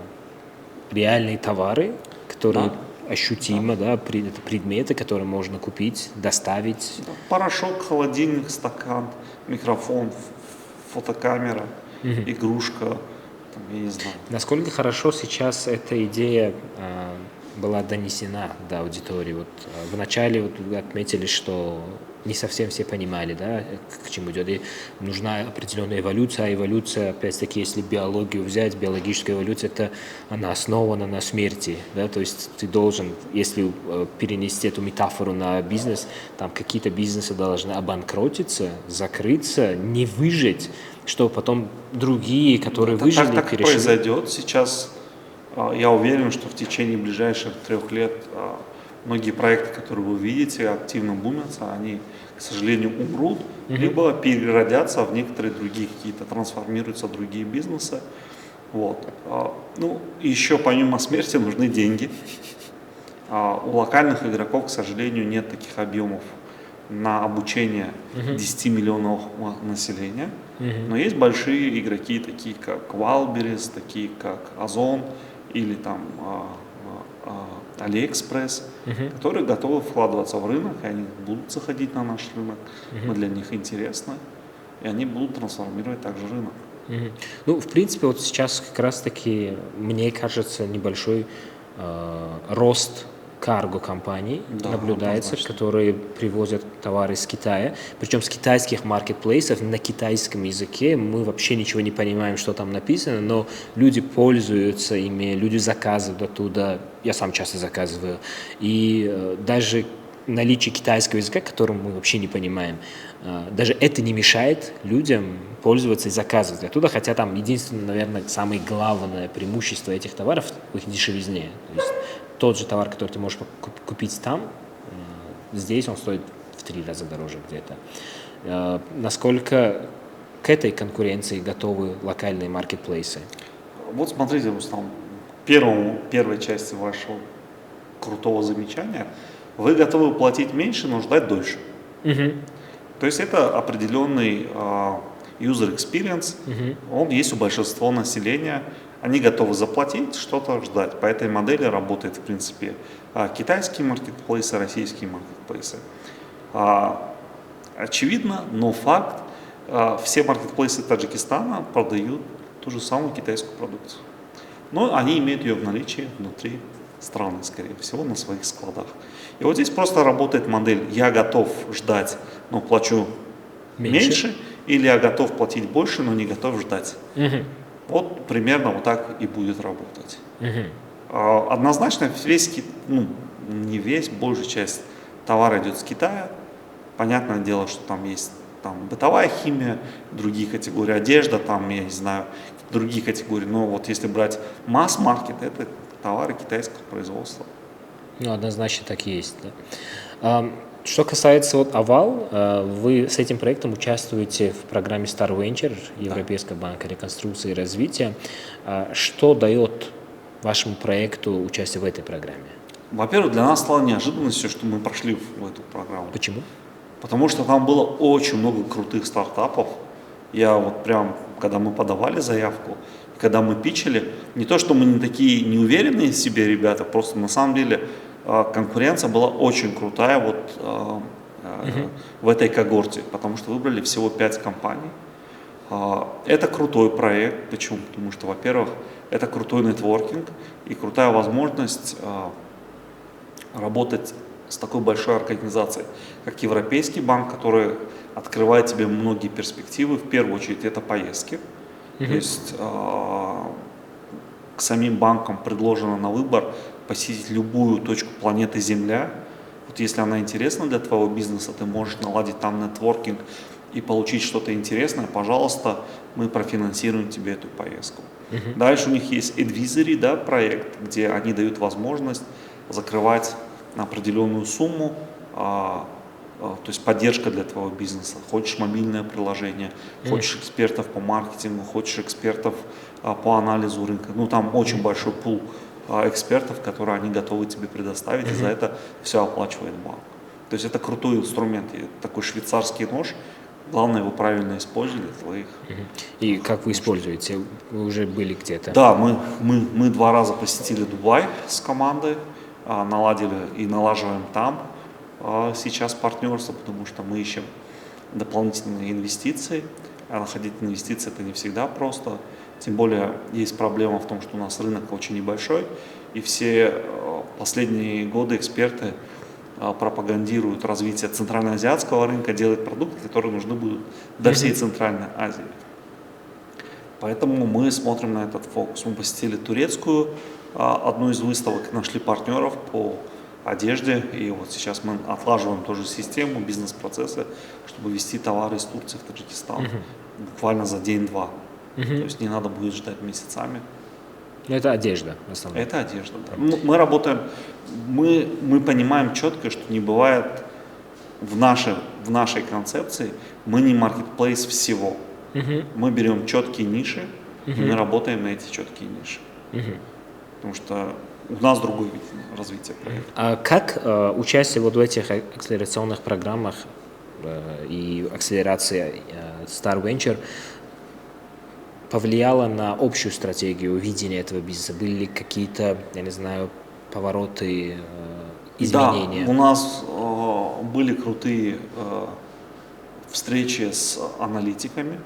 реальные товары, которые ощутимо, да, это предметы, которые можно купить, доставить. Да, порошок, холодильник, стакан, микрофон, фотокамера, игрушка, там, я не знаю. Насколько хорошо сейчас эта идея была донесена до аудитории? Вот, вначале вот вы отметили, что не совсем все понимали, да, к чему идет. И нужна определенная эволюция, а эволюция, опять-таки, если биологию взять, биологическая эволюция, она основана на смерти, да, то есть ты должен, если перенести эту метафору на бизнес, там какие-то бизнесы должны обанкротиться, закрыться, не выжить, чтобы потом другие, которые выжили, так и перешли. произойдет. Сейчас я уверен, что в течение ближайших 3 лет многие проекты, которые вы видите, активно бумятся, они, к сожалению, умрут, либо переродятся в некоторые другие какие-то, трансформируются в другие бизнесы. Вот. Ну, еще помимо смерти нужны деньги. У локальных игроков, к сожалению, нет таких объемов на обучение 10 миллионов населения. Но есть большие игроки, такие как Wildberries, такие как Озон или там AliExpress, которые готовы вкладываться в рынок, и они будут заходить на наш рынок, мы для них интересны, и они будут трансформировать также рынок. Ну, в принципе, вот сейчас как раз-таки, мне кажется, небольшой рост карго-компаний наблюдается, однозначно. которые привозят товары из Китая. Причем с китайских маркетплейсов на китайском языке мы вообще ничего не понимаем, что там написано, но люди пользуются ими, люди заказывают оттуда. Я сам часто заказываю. И даже наличие китайского языка, который мы вообще не понимаем, даже это не мешает людям пользоваться и заказывать оттуда, хотя там единственное, наверное, самое главное преимущество этих товаров в их дешевизне. То есть тот же товар, который ты можешь купить там, здесь он стоит в 3 раза дороже где-то. Насколько к этой конкуренции готовы локальные маркетплейсы? Вот смотрите, Рустам, первой части вашего крутого замечания, вы готовы платить меньше, но ждать дольше. То есть это определенный user experience, он есть у большинства населения, они готовы заплатить, что-то ждать. По этой модели работает, в принципе, китайские маркетплейсы, российские маркетплейсы. Очевидно, но факт, все маркетплейсы Таджикистана продают ту же самую китайскую продукцию. Но они имеют ее в наличии внутри страны, скорее всего, на своих складах. И вот здесь просто работает модель «я готов ждать, но плачу меньше», или «я готов платить больше, но не готов ждать». Вот примерно вот так и будет работать. Однозначно не весь, большая часть товара идет с Китая. Понятное дело, что там есть бытовая химия, другие категории одежда, там, я не знаю, другие категории. Но вот если брать масс-маркет, это товары китайского производства. Ну, однозначно так и есть. Да. Что касается вот Авал, вы с этим проектом участвуете в программе Star Venture Европейского банка реконструкции и развития. Что дает вашему проекту участие в этой программе? Во-первых, для нас стало неожиданностью, что мы прошли в эту программу. Почему? Потому что там было очень много крутых стартапов. Я вот прям, когда мы подавали заявку, когда мы питчили, не то, что мы не такие неуверенные в себе ребята, просто на самом деле конкуренция была очень крутая в этой когорте, потому что выбрали всего 5 компаний. Это крутой проект. Почему? Потому что, во-первых, это крутой нетворкинг и крутая возможность работать с такой большой организацией, как Европейский банк, который открывает тебе многие перспективы. В первую очередь это поездки. То есть к самим банкам предложено на выбор посетить любую точку планеты Земля. Вот если она интересна для твоего бизнеса, ты можешь наладить там нетворкинг и получить что-то интересное, пожалуйста, мы профинансируем тебе эту поездку. Дальше у них есть Advisory, да, проект, где они дают возможность закрывать на определенную сумму, то есть поддержка для твоего бизнеса. Хочешь мобильное приложение, хочешь экспертов по маркетингу, хочешь экспертов по анализу рынка. Ну, там очень большой пул экспертов, которые они готовы тебе предоставить, и за это все оплачивает банк. То есть это крутой инструмент, такой швейцарский нож. Главное его правильно использовать для твоих. И как вы используете? Вы уже были где-то? Да, мы 2 раза посетили Дубай с командой. наладили и налаживаем там сейчас партнерство, потому что мы ищем дополнительные инвестиции. А находить инвестиции это не всегда просто. Тем более есть проблема в том, что у нас рынок очень небольшой, и все последние годы эксперты пропагандируют развитие центральноазиатского рынка, делают продукты, которые нужны будут для всей Центральной Азии. Поэтому мы смотрим на этот фокус. Мы посетили турецкую одну из выставок, нашли партнеров по одежде, и вот сейчас мы отлаживаем тоже систему, бизнес-процессы, чтобы везти товары из Турции в Таджикистан буквально за день-два. То есть не надо будет ждать месяцами. Это одежда, в основном. Это одежда, да. Мы работаем, мы понимаем четко, что не бывает в нашей концепции, мы не маркетплейс всего. Мы берем четкие ниши, и мы работаем на эти четкие ниши. Потому что у нас другое развитие проекта. А как участие вот в этих акселерационных программах и акселерация Star Venture повлияло на общую стратегию видения этого бизнеса? Были ли какие-то, я не знаю, повороты, изменения? Да, у нас были крутые встречи с аналитиками,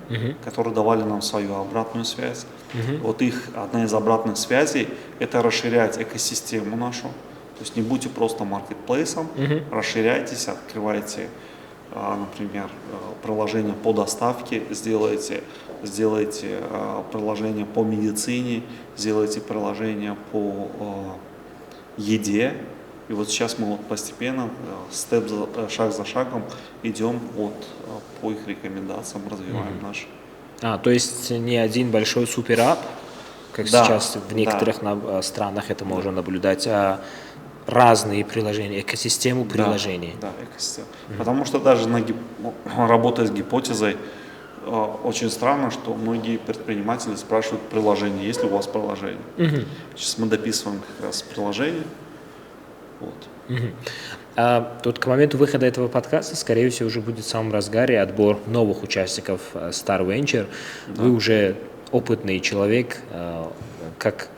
которые давали нам свою обратную связь. Вот одна из обратных связей – это расширять экосистему нашу. То есть не будьте просто маркетплейсом, расширяйтесь, открывайте, например, приложение по доставке, сделайте приложение по медицине, сделайте приложение по еде. И вот сейчас мы вот постепенно, шаг за шагом идем по их рекомендациям, развиваем наш. То есть не один большой суперап, как сейчас в некоторых странах это можно наблюдать, а разные приложения, экосистему приложений. Да, экосистема. Потому что даже работая с гипотезой, очень странно, что многие предприниматели спрашивают приложение, есть ли у вас приложение. Сейчас мы дописываем как раз приложение. Тут к моменту выхода этого подкаста, скорее всего, уже будет в самом разгаре отбор новых участников Star Venture. Вы уже опытный человек, как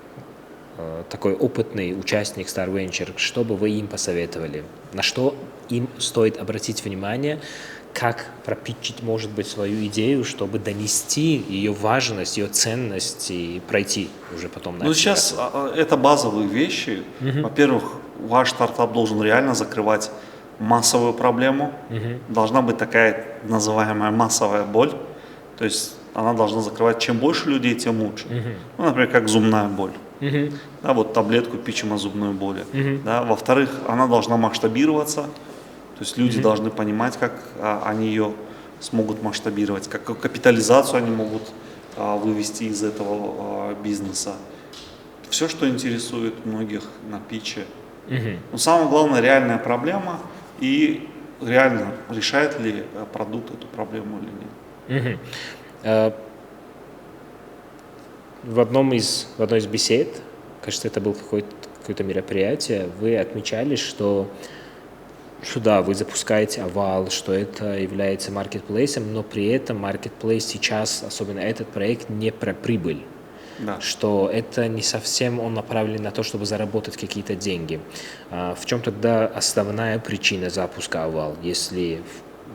такой опытный участник Star Venture, что бы вы им посоветовали? На что им стоит обратить внимание? Как пропитчить, может быть, свою идею, чтобы донести ее важность, ее ценность и пройти уже потом на сейчас это базовые вещи. Во-первых, ваш стартап должен реально закрывать массовую проблему. Должна быть такая называемая массовая боль. То есть она должна закрывать, чем больше людей, тем лучше. Ну, например, как зубная боль. Да, вот таблетку пичем от зубной боли. Да. Во-вторых, она должна масштабироваться. То есть люди должны понимать, как они ее смогут масштабировать, какую капитализацию они могут вывести из этого бизнеса. Все, что интересует многих на питче. Но самое главное, реальная проблема и реально решает ли продукт эту проблему или нет. В одной из бесед, кажется, это было какое-то мероприятие, вы отмечали, что да, вы запускаете Овал, что это является маркетплейсом, но при этом маркетплейс сейчас, особенно этот проект, не про прибыль. Да. Что это не совсем он направлен на то, чтобы заработать какие-то деньги. В чем тогда основная причина запуска Овал, если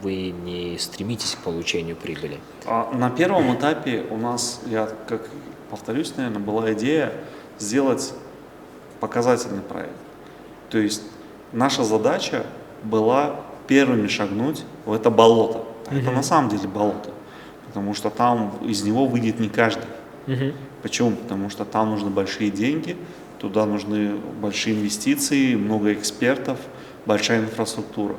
вы не стремитесь к получению прибыли? На первом этапе у нас, я как повторюсь, наверное, была идея сделать показательный проект. То есть наша задача была первыми шагнуть в это болото. Это на самом деле болото, потому что там из него выйдет не каждый. Почему? Потому что там нужны большие деньги, туда нужны большие инвестиции, много экспертов, большая инфраструктура.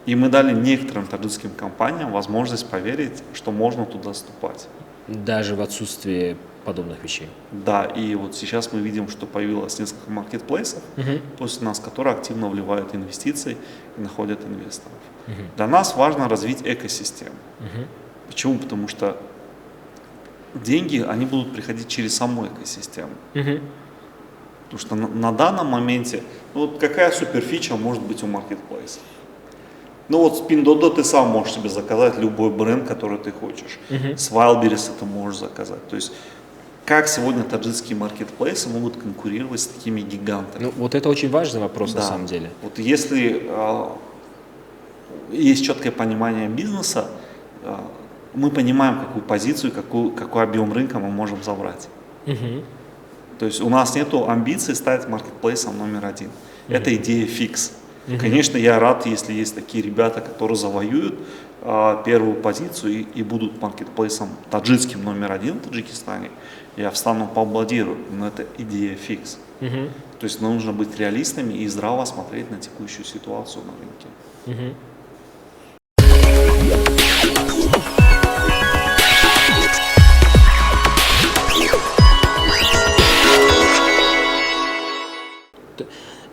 И мы дали некоторым таджикским компаниям возможность поверить, что можно туда вступать. Даже в отсутствии подобных вещей. Да, и вот сейчас мы видим, что появилось несколько маркетплейсов после нас, которые активно вливают инвестиции и находят инвесторов. Для нас важно развить экосистему. Почему? Потому что деньги, они будут приходить через саму экосистему. Потому что на данном моменте, ну вот какая суперфича может быть у маркетплейса? Ну вот с Pinduoduo ты сам можешь себе заказать любой бренд, который ты хочешь. С Wildberries ты можешь заказать. То есть как сегодня таджикские маркетплейсы могут конкурировать с такими гигантами? Ну, вот это очень важный вопрос на Да. самом деле. Вот если есть четкое понимание бизнеса, мы понимаем, какую позицию, какой объем рынка мы можем забрать. Мгм. То есть у нас нет амбиций стать маркетплейсом номер один. Это идея фикс. Конечно, я рад, если есть такие ребята, которые завоюют первую позицию и будут маркетплейсом таджикским номер один в Таджикистане. Я встану, поаплодирую, но это идея фикс. Мгм. То есть нужно быть реалистами и здраво смотреть на текущую ситуацию на рынке. Мгм.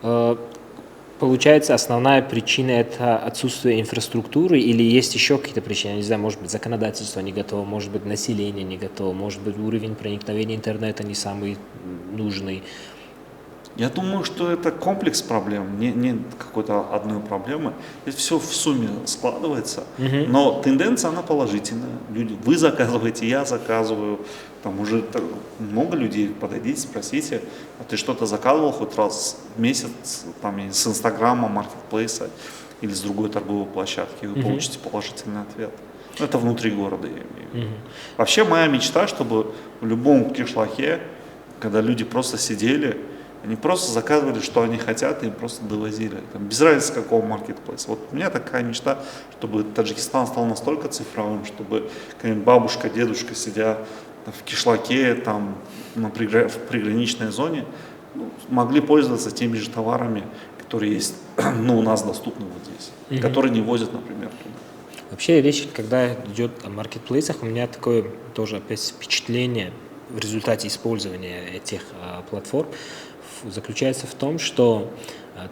Э, Получается, основная причина – это отсутствие инфраструктуры или есть еще какие-то причины? Я не знаю, может быть, законодательство не готово, может быть, население не готово, может быть, уровень проникновения интернета не самый нужный. Я думаю, что это комплекс проблем, не какой-то одной проблемы. Здесь все в сумме складывается, но тенденция, она положительная. Люди, вы заказываете, я заказываю, там уже много людей, подойдите, спросите, а ты что-то заказывал хоть раз в месяц там, с Инстаграма, маркетплейса или с другой торговой площадки, и вы получите положительный ответ. Ну, это внутри города, я имею в виду. Вообще моя мечта, чтобы в любом кишлаке, когда люди просто сидели, они просто заказывали, что они хотят, и им просто довозили. Там, без разницы, какого маркетплейса. Вот у меня такая мечта, чтобы Таджикистан стал настолько цифровым, чтобы бабушка, дедушка, сидя в кишлаке, там, в приграничной зоне, могли пользоваться теми же товарами, которые есть, у нас доступны вот здесь, которые не возят, например, туда. Вообще речь, когда идет о маркетплейсах, у меня такое тоже опять впечатление в результате использования этих платформ заключается в том, что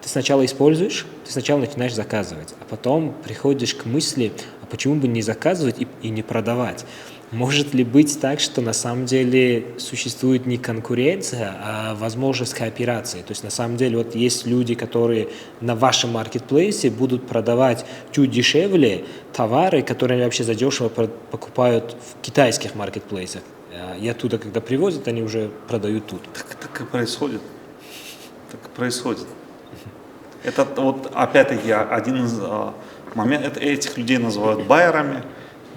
ты сначала используешь, ты сначала начинаешь заказывать, а потом приходишь к мысли, а почему бы не заказывать и не продавать? Может ли быть так, что на самом деле существует не конкуренция, а возможность кооперации? То есть на самом деле вот есть люди, которые на вашем маркетплейсе будут продавать чуть дешевле товары, которые они вообще задешево покупают в китайских маркетплейсах. И оттуда, когда привозят, они уже продают тут. Так и происходит. Так и происходит. Это вот опять-таки один из моментов, этих людей называют байерами,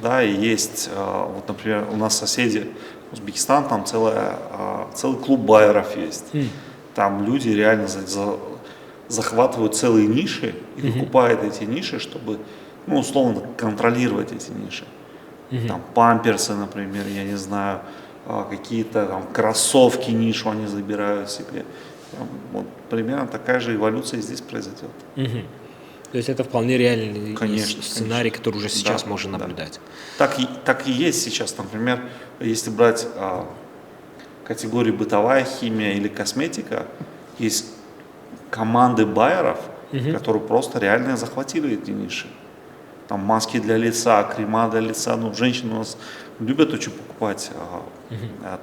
да, и есть, вот, например, у нас соседи, Узбекистан, там целый клуб байеров есть. Там люди реально захватывают целые ниши и выкупают эти ниши, чтобы, условно, контролировать эти ниши. Там памперсы, например, я не знаю, какие-то там кроссовки нишу они забирают себе. Вот примерно такая же эволюция здесь произойдет. То есть это вполне реальный Конечно, сценарий, конечно. который уже сейчас Да, можно да. наблюдать. Так и есть сейчас, например, если брать категорию бытовая химия или косметика, есть команды байеров, которые просто реально захватили эти ниши. Там маски для лица, крема для лица. Женщины у нас любят очень покупать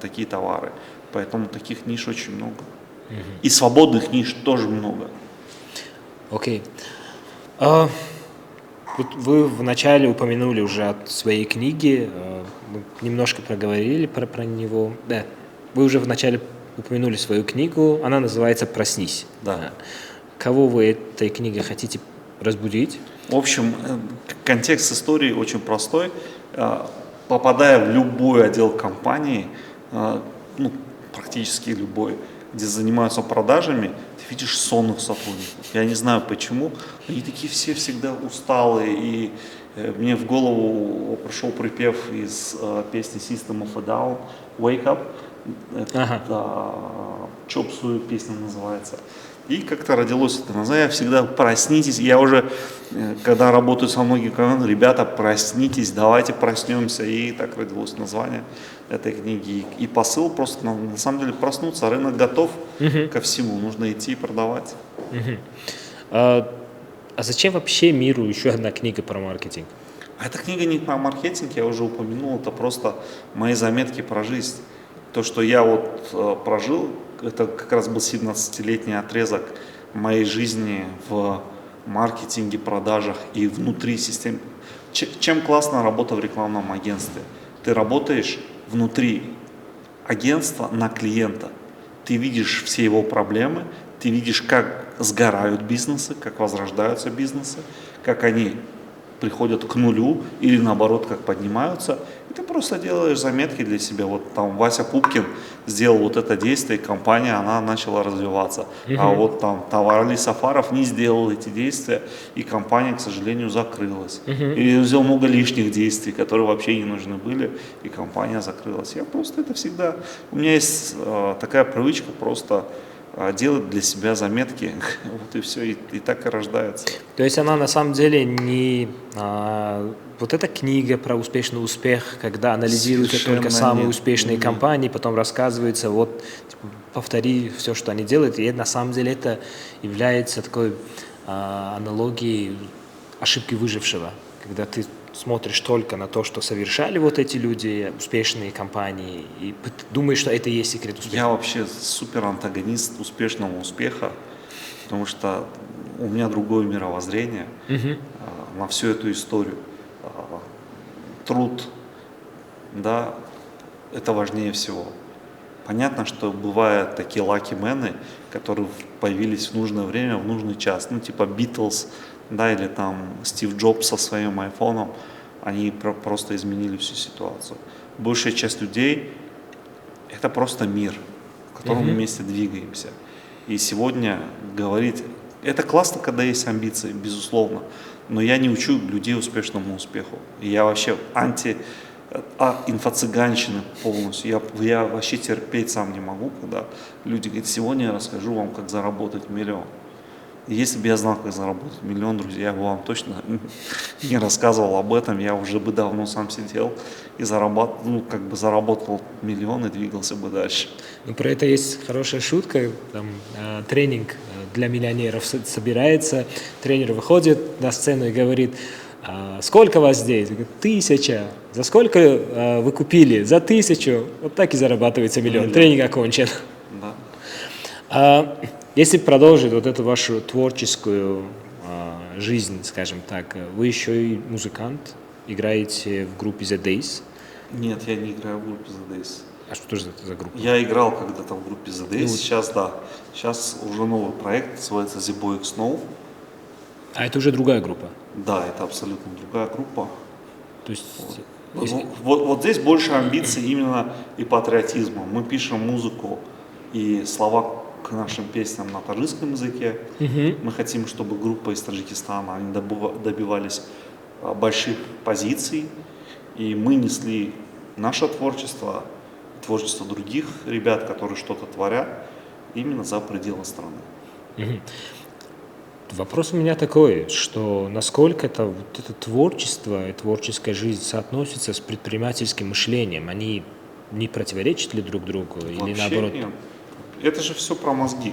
такие товары. Поэтому таких ниш очень много. И свободных ниш тоже много. Окей. Вот вы вначале упомянули уже о своей книге, мы немножко проговорили про него. Да, вы уже вначале упомянули свою книгу, она называется «Проснись». Да. Кого вы этой книгой хотите разбудить? В общем, контекст истории очень простой. Попадая в любой отдел компании, практически любой, где занимаются продажами, ты видишь сонных сотрудников. Я не знаю почему, но они такие все всегда усталые. И мне в голову пришел припев из песни System of a Down «Wake Up». Это Chop Suey песня называется. И как-то родилось это название. Я всегда проснитесь. Я уже, когда работаю со многими командами, ребята, проснитесь, давайте проснемся. И так родилось название этой книги. И посыл просто, на самом деле, проснуться. Рынок готов ко всему. Нужно идти и продавать. А зачем вообще миру еще одна книга про маркетинг? А эта книга не про маркетинг, я уже упомянул. Это просто мои заметки про жизнь. То, что я вот прожил, это как раз был 17-летний отрезок моей жизни в маркетинге, продажах и внутри системы. Чем классная работа в рекламном агентстве? Ты работаешь внутри агентство на клиента. Ты видишь все его проблемы, ты видишь, как сгорают бизнесы, как возрождаются бизнесы, как они приходят к нулю или наоборот, как поднимаются. И ты просто делаешь заметки для себя. Вот там Вася Пупкин сделал вот это действие, и компания, она начала развиваться. А вот там Али Сафаров не сделал эти действия, и компания, к сожалению, закрылась. Или сделал много лишних действий, которые вообще не нужны были, и компания закрылась. Я просто это всегда... У меня есть такая привычка просто делать для себя заметки, вот и все, и так и рождается. То есть она на самом деле не вот эта книга про успешный успех, когда анализируются Совершенно только самые нет. успешные Нет. компании, потом рассказывается, вот типа, повтори все, что они делают, и на самом деле это является такой аналогией ошибки выжившего, когда ты смотришь только на то, что совершали вот эти люди, успешные компании, и думаешь, что это и есть секрет успеха. Я вообще супер антагонист успешного успеха, потому что у меня другое мировоззрение на всю эту историю. Труд, да, это важнее всего. Понятно, что бывают такие лаки-мены, которые появились в нужное время, в нужный час, ну типа Битлз, да, или там Стив Джобс со своим айфоном, они просто изменили всю ситуацию. Большая часть людей — это просто мир, в котором мы вместе двигаемся. И сегодня говорить, это классно, когда есть амбиции, безусловно, но я не учу людей успешному успеху. И я вообще инфо-цыганщины полностью. Я вообще терпеть сам не могу, когда люди говорят, сегодня я расскажу вам, как заработать миллион. И если бы я знал, как заработать миллион, друзья, я бы вам точно не рассказывал об этом, я уже бы давно сам сидел и заработал миллион и двигался бы дальше. Ну, про это есть хорошая шутка, там, тренинг для миллионеров собирается, тренер выходит на сцену и говорит, сколько вас здесь? Говорит, 1000. За сколько вы купили? За 1000. Вот так и зарабатывается миллион. Тренинг окончен. Да. Если продолжить вот эту вашу творческую жизнь, скажем так, вы еще и музыкант, играете в группе The Days. Нет, я не играю в группе The Days. А что же это за группа? Я играл когда-то в группе The Days, сейчас да. Сейчас уже новый проект, называется The Boy X Snow. А это уже другая группа? Да, это абсолютно другая группа. То есть... Вот здесь больше амбиций именно и патриотизма. Мы пишем музыку и слова к нашим песням на таджикском языке. Мы хотим, чтобы группа из Таджикистана они добивались больших позиций, и мы несли наше творчество, творчество других ребят, которые что-то творят, именно за пределы страны. Вопрос у меня такой, что насколько это творчество и творческая жизнь соотносятся с предпринимательским мышлением? Они не противоречат ли друг другу? Или Вообще наоборот? нет. Это же все про мозги.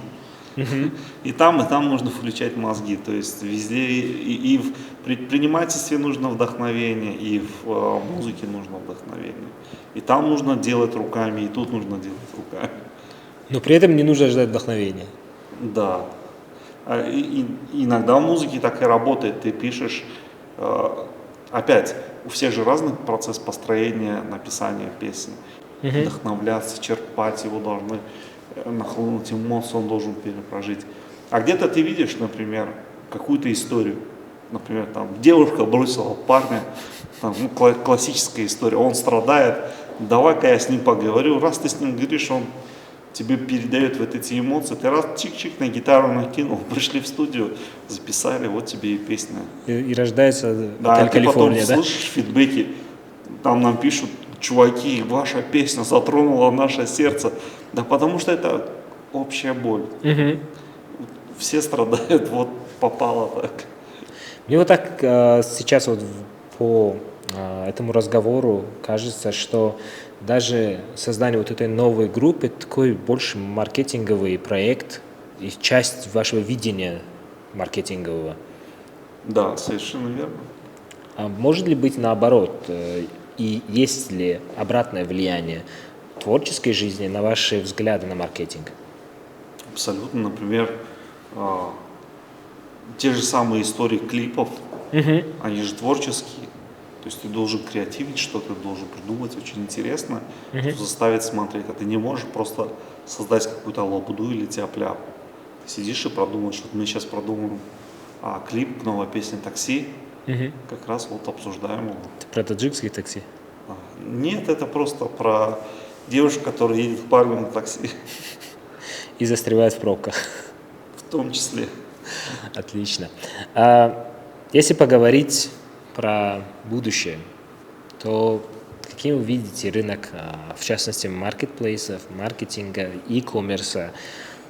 И там нужно включать мозги. То есть везде и в предпринимательстве нужно вдохновение, и в музыке нужно вдохновение. И там нужно делать руками, и тут нужно делать руками. Но при этом не нужно ждать вдохновения. Да. И иногда в музыке так и работает. Ты пишешь, опять, у всех же разный процесс построения, написания песни. Вдохновляться, черпать, его должны нахлынуть эмоции, он должен перепрожить. А где-то ты видишь, например, какую-то историю. Например, там девушка бросила парня, там, классическая история, он страдает, давай-ка я с ним поговорю. Раз ты с ним говоришь, он тебе передает вот эти эмоции, ты раз чик-чик на гитару накинул, пришли в студию, записали, вот тебе и песня. И рождается Да, ты потом Калифорния, да? слышишь фидбэки, там нам пишут, чуваки, ваша песня затронула наше сердце. Да потому что это общая боль. Все страдают, вот попало так. Мне вот так сейчас вот по этому разговору кажется, что даже создание вот этой новой группы такой больше маркетинговый проект и часть вашего видения маркетингового. Да, совершенно верно. А может ли быть наоборот? И есть ли обратное влияние творческой жизни на ваши взгляды на маркетинг? Абсолютно. Например, те же самые истории клипов, они же творческие. То есть ты должен креативить что-то, ты должен придумать очень интересно, что заставит смотреть. А ты не можешь просто создать какую-то лабуду или тяп-ляп. Ты сидишь и продумаешь, вот мы сейчас продумаем клип к новой песне «Такси», как раз вот обсуждаем его. Это про таджикские такси? Нет, это просто про девушку, которая едет в Пальму на такси, И застревает в пробках. в том числе. Отлично. Если поговорить про будущее, то каким вы видите рынок, в частности, маркетплейсов, маркетинга, e-commerce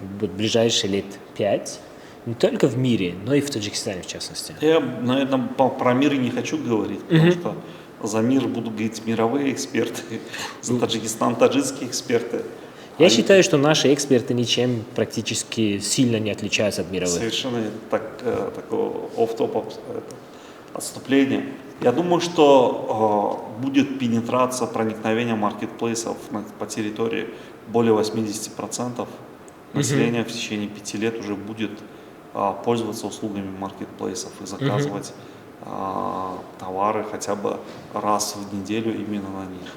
в ближайшие лет 5, не только в мире, но и в Таджикистане, в частности? Я, наверное, про мир и не хочу говорить, потому что за мир будут говорить мировые эксперты, за Таджикистан таджикские эксперты. Я считаю, что наши эксперты ничем практически сильно не отличаются от мировых. Совершенно такое офф-топ отступление. Я думаю, что будет пенетрация, проникновение маркетплейсов по территории более 80%. Население в течение 5 лет уже будет пользоваться услугами маркетплейсов и заказывать товары хотя бы раз в неделю именно на них.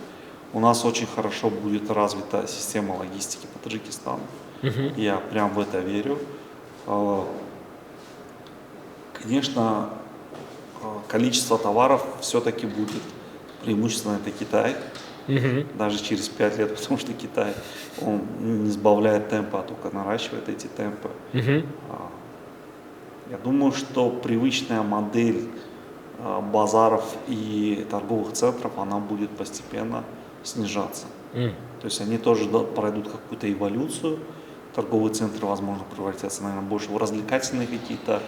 У нас очень хорошо будет развита система логистики по Таджикистану. Я прям в это верю. Конечно, количество товаров все-таки будет преимущественно это Китай. Даже через 5 лет, потому что Китай, он не сбавляет темпа, а только наращивает эти темпы. Я думаю, что привычная модель базаров и торговых центров, она будет постепенно снижаться. То есть они тоже пройдут какую-то эволюцию. Торговые центры, возможно, превратятся, наверное, больше в развлекательные какие-то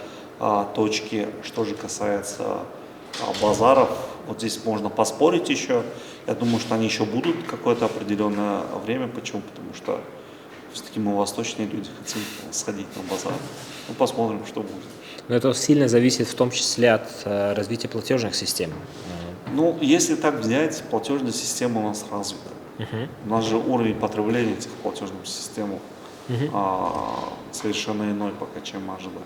точки. Что же касается базаров, вот здесь можно поспорить еще. Я думаю, что они еще будут какое-то определенное время. Почему? Потому что все-таки мы восточные люди, хотим сходить на базар. Ну, посмотрим, что будет. Но это сильно зависит в том числе от развития платежных систем. Ну, если так взять, платежная система у нас развита. У нас же уровень потребления этих платежных систем совершенно иной пока, чем мы ожидали.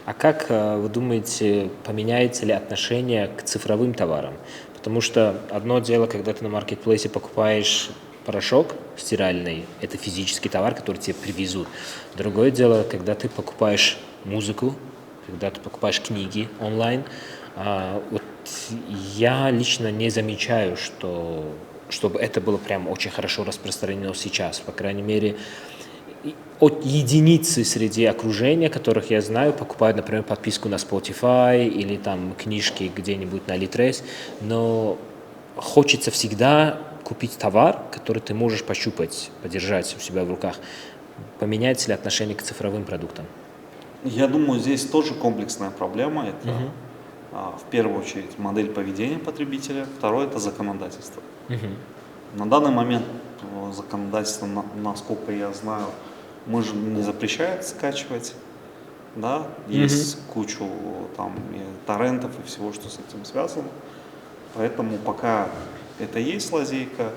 А как вы думаете, поменяется ли отношение к цифровым товарам? Потому что одно дело, когда ты на маркетплейсе покупаешь порошок стиральный, это физический товар, который тебе привезут. Другое дело, когда ты покупаешь музыку, когда ты покупаешь книги онлайн. Вот я лично не замечаю, чтобы это было прям очень хорошо распространено сейчас. По крайней мере, от единицы среди окружения, которых я знаю, покупают, например, подписку на Spotify или там книжки где-нибудь на Litres, но хочется всегда купить товар, который ты можешь пощупать, подержать у себя в руках. Поменяется ли отношение к цифровым продуктам? Я думаю, здесь тоже комплексная проблема. Это в первую очередь модель поведения потребителя, второе это законодательство. На данный момент законодательство, насколько я знаю, мы же не запрещает скачивать, да, есть кучу там и торрентов и всего, что с этим связано. Поэтому пока это есть лазейка,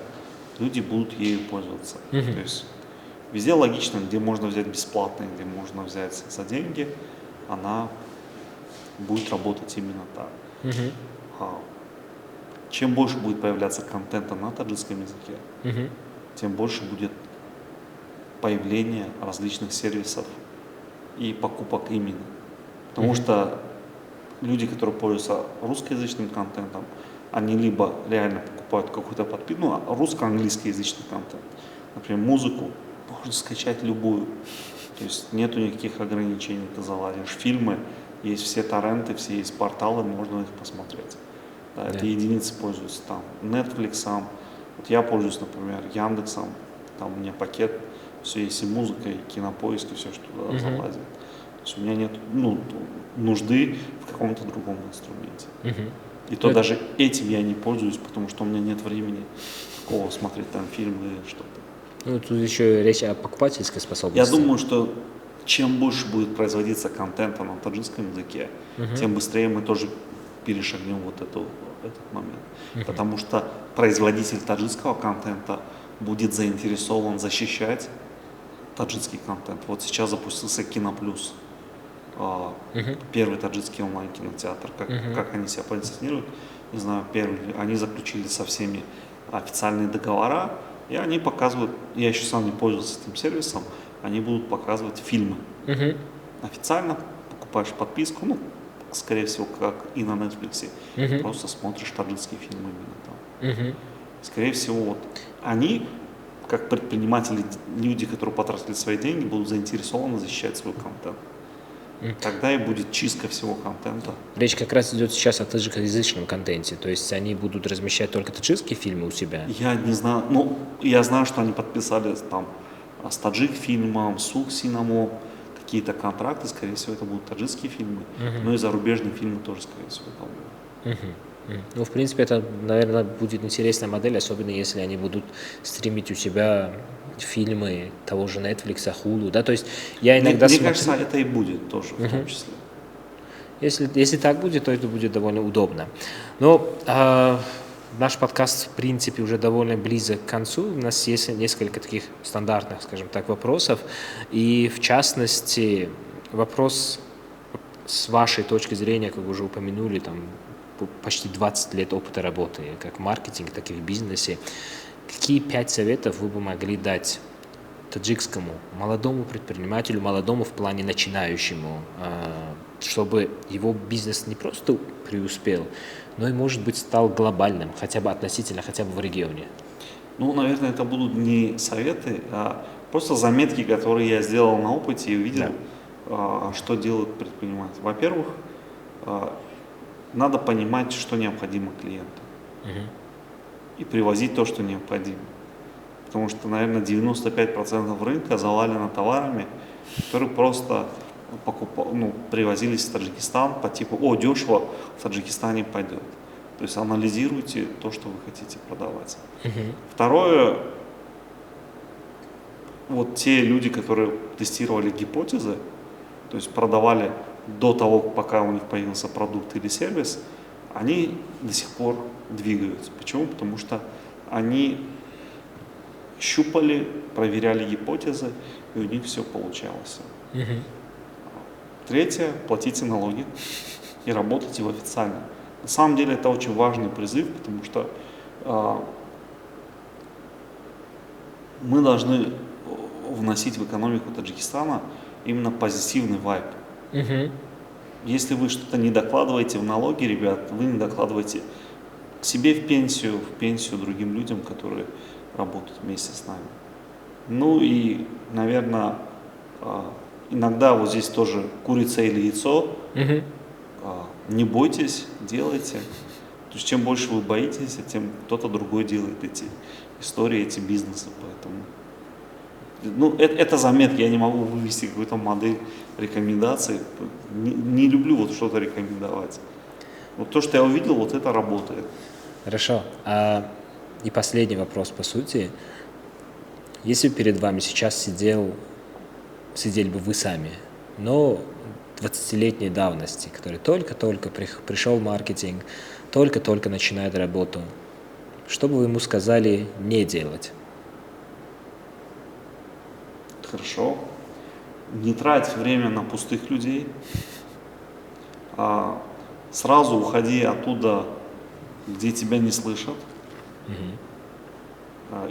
люди будут ею пользоваться. То есть везде логично, где можно взять бесплатно, где можно взять за деньги, она будет работать именно так. Чем больше будет появляться контента на таджикском языке, тем больше будет появление различных сервисов и покупок именно. Потому что люди, которые пользуются русскоязычным контентом, они либо реально покупают какую-то подписку, ну, русско-английскоязычный контент, например, музыку, можно скачать любую. То есть нету никаких ограничений, ты заладишь фильмы, есть все торренты, все есть порталы, можно их посмотреть. Да, это единицы пользуются там Netflix, вот я пользуюсь, например, Яндексом, там у меня пакет, все есть и музыка, и кинопоиск, и все, что туда залазит. То есть у меня нет нужды в каком-то другом инструменте. И то даже этим я не пользуюсь, потому что у меня нет времени такого смотреть там фильм или что-то. Ну, тут еще речь о покупательской способности. Я думаю, что чем больше будет производиться контента на таджикском языке, тем быстрее мы тоже перешагнем вот этот момент. Потому что производитель таджикского контента будет заинтересован защищать таджикский контент. Вот сейчас запустился Киноплюс. первый таджикский онлайн-кинотеатр, как они себя позиционируют, не знаю, они заключили со всеми официальные договора, и они показывают, я еще сам не пользовался этим сервисом, они будут показывать фильмы. Официально покупаешь подписку, ну, скорее всего, как и на Netflix, просто смотришь таджикские фильмы именно там. Скорее всего, вот они, как предприниматели, люди, которые потратили свои деньги, будут заинтересованы защищать свой контент. Тогда и будет чистка всего контента. Речь как раз идет сейчас о таджикоязычном контенте, то есть они будут размещать только таджикские фильмы у себя? Я не знаю, ну, я знаю, что они подписали там с таджик фильмом, Сух Синамо, какие-то контракты, скорее всего, это будут таджикские фильмы, но и зарубежные фильмы тоже, скорее всего, там будут. Ну, в принципе, это, наверное, будет интересная модель, особенно если они будут стримить у себя фильмы того же Netflix, Hulu, да, то есть я иногда Мне смотрю... кажется, это и будет тоже, в том числе. Если так будет, то это будет довольно удобно. Но наш подкаст, в принципе, уже довольно близок к концу. У нас есть несколько таких стандартных, скажем так, вопросов. И, в частности, вопрос с вашей точки зрения, как вы уже упомянули, там, почти 20 лет опыта работы, как в маркетинге, так и в бизнесе. Какие 5 советов вы бы могли дать таджикскому молодому предпринимателю, молодому в плане начинающему, чтобы его бизнес не просто преуспел, но и, может быть, стал глобальным, хотя бы относительно, хотя бы в регионе? Ну, наверное, это будут не советы, а просто заметки, которые я сделал на опыте и увидел, что делают предприниматели. Во-первых, надо понимать, что необходимо клиенту. И привозить то, что необходимо. Потому что, наверное, 95% рынка завалено товарами, которые просто привозились в Таджикистан по типу «О, дешево, в Таджикистане пойдет». То есть анализируйте то, что вы хотите продавать. Второе, вот те люди, которые тестировали гипотезы, то есть продавали до того, пока у них появился продукт или сервис, они до сих пор двигаются. Почему? Потому что они щупали, проверяли гипотезы, и у них все получалось. Третье, платите налоги и работайте в официально. На самом деле это очень важный призыв, потому что мы должны вносить в экономику Таджикистана именно позитивный вайб. Если вы что-то не докладываете в налоги, ребят, вы не докладываете к себе в пенсию другим людям, которые работают вместе с нами. Ну и, наверное, иногда вот здесь тоже курица или яйцо. Не бойтесь, делайте. То есть чем больше вы боитесь, тем кто-то другой делает эти истории, эти бизнесы. Поэтому ну, это заметки, я не могу вывести какую-то модель рекомендаций. Не люблю вот что-то рекомендовать. Вот то, что я увидел, вот это работает. Хорошо. И последний вопрос, по сути. Если бы перед вами сейчас сидели бы вы сами, но 20-летней давности, который только-только пришел в маркетинг, только-только начинает работу, что бы вы ему сказали не делать? Хорошо. Не трать время на пустых людей. Сразу уходи оттуда, где тебя не слышат.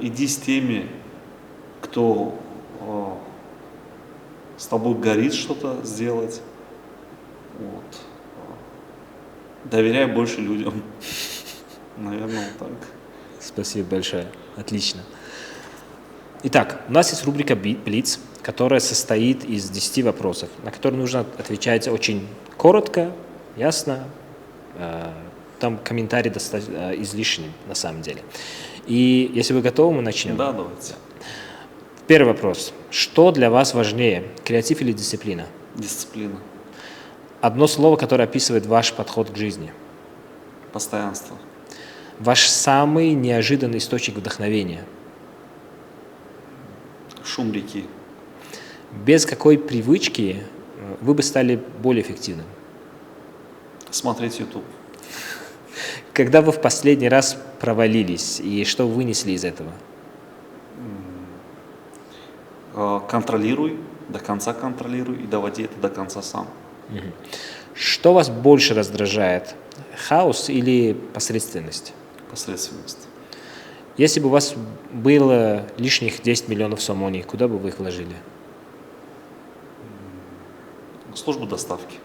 Иди с теми, кто с тобой горит что-то сделать. Вот. Доверяй больше людям. Наверное, вот так. Спасибо большое. Отлично. Итак, у нас есть рубрика «Блиц», которая состоит из 10 вопросов, на которые нужно отвечать очень коротко, ясно. Там комментарий достаточно излишний на самом деле. И если вы готовы, мы начнем. Да, давайте. Первый вопрос. Что для вас важнее, креатив или дисциплина? Дисциплина. Одно слово, которое описывает ваш подход к жизни. Постоянство. Ваш самый неожиданный источник вдохновения. Шум реки. Без какой привычки вы бы стали более эффективным? Смотреть YouTube. Когда вы в последний раз провалились и что вынесли из этого? Контролируй, до конца контролируй и доводи это до конца сам. Что вас больше раздражает? Хаос или посредственность? Посредственность. Если бы у вас было лишних 10 миллионов сомоний, куда бы вы их вложили? Служба доставки.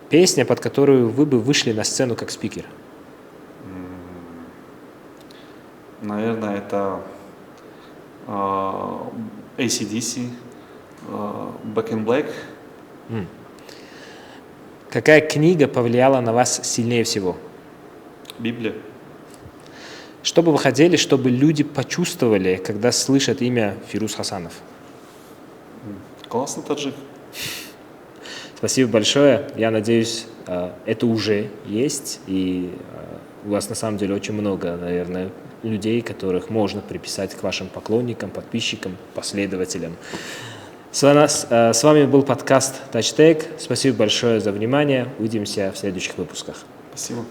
Песня, под которую вы бы вышли на сцену как спикер? Наверное, это AC/DC, Back in Black. Какая книга повлияла на вас сильнее всего? Библия. Что бы вы хотели, чтобы люди почувствовали, когда слышат имя Фируз Хасанов? Классный таджик. Спасибо большое. Я надеюсь, это уже есть, и у вас на самом деле очень много, наверное, людей, которых можно приписать к вашим поклонникам, подписчикам, последователям. С вами был подкаст TouchTech. Спасибо большое за внимание. Увидимся в следующих выпусках. Спасибо.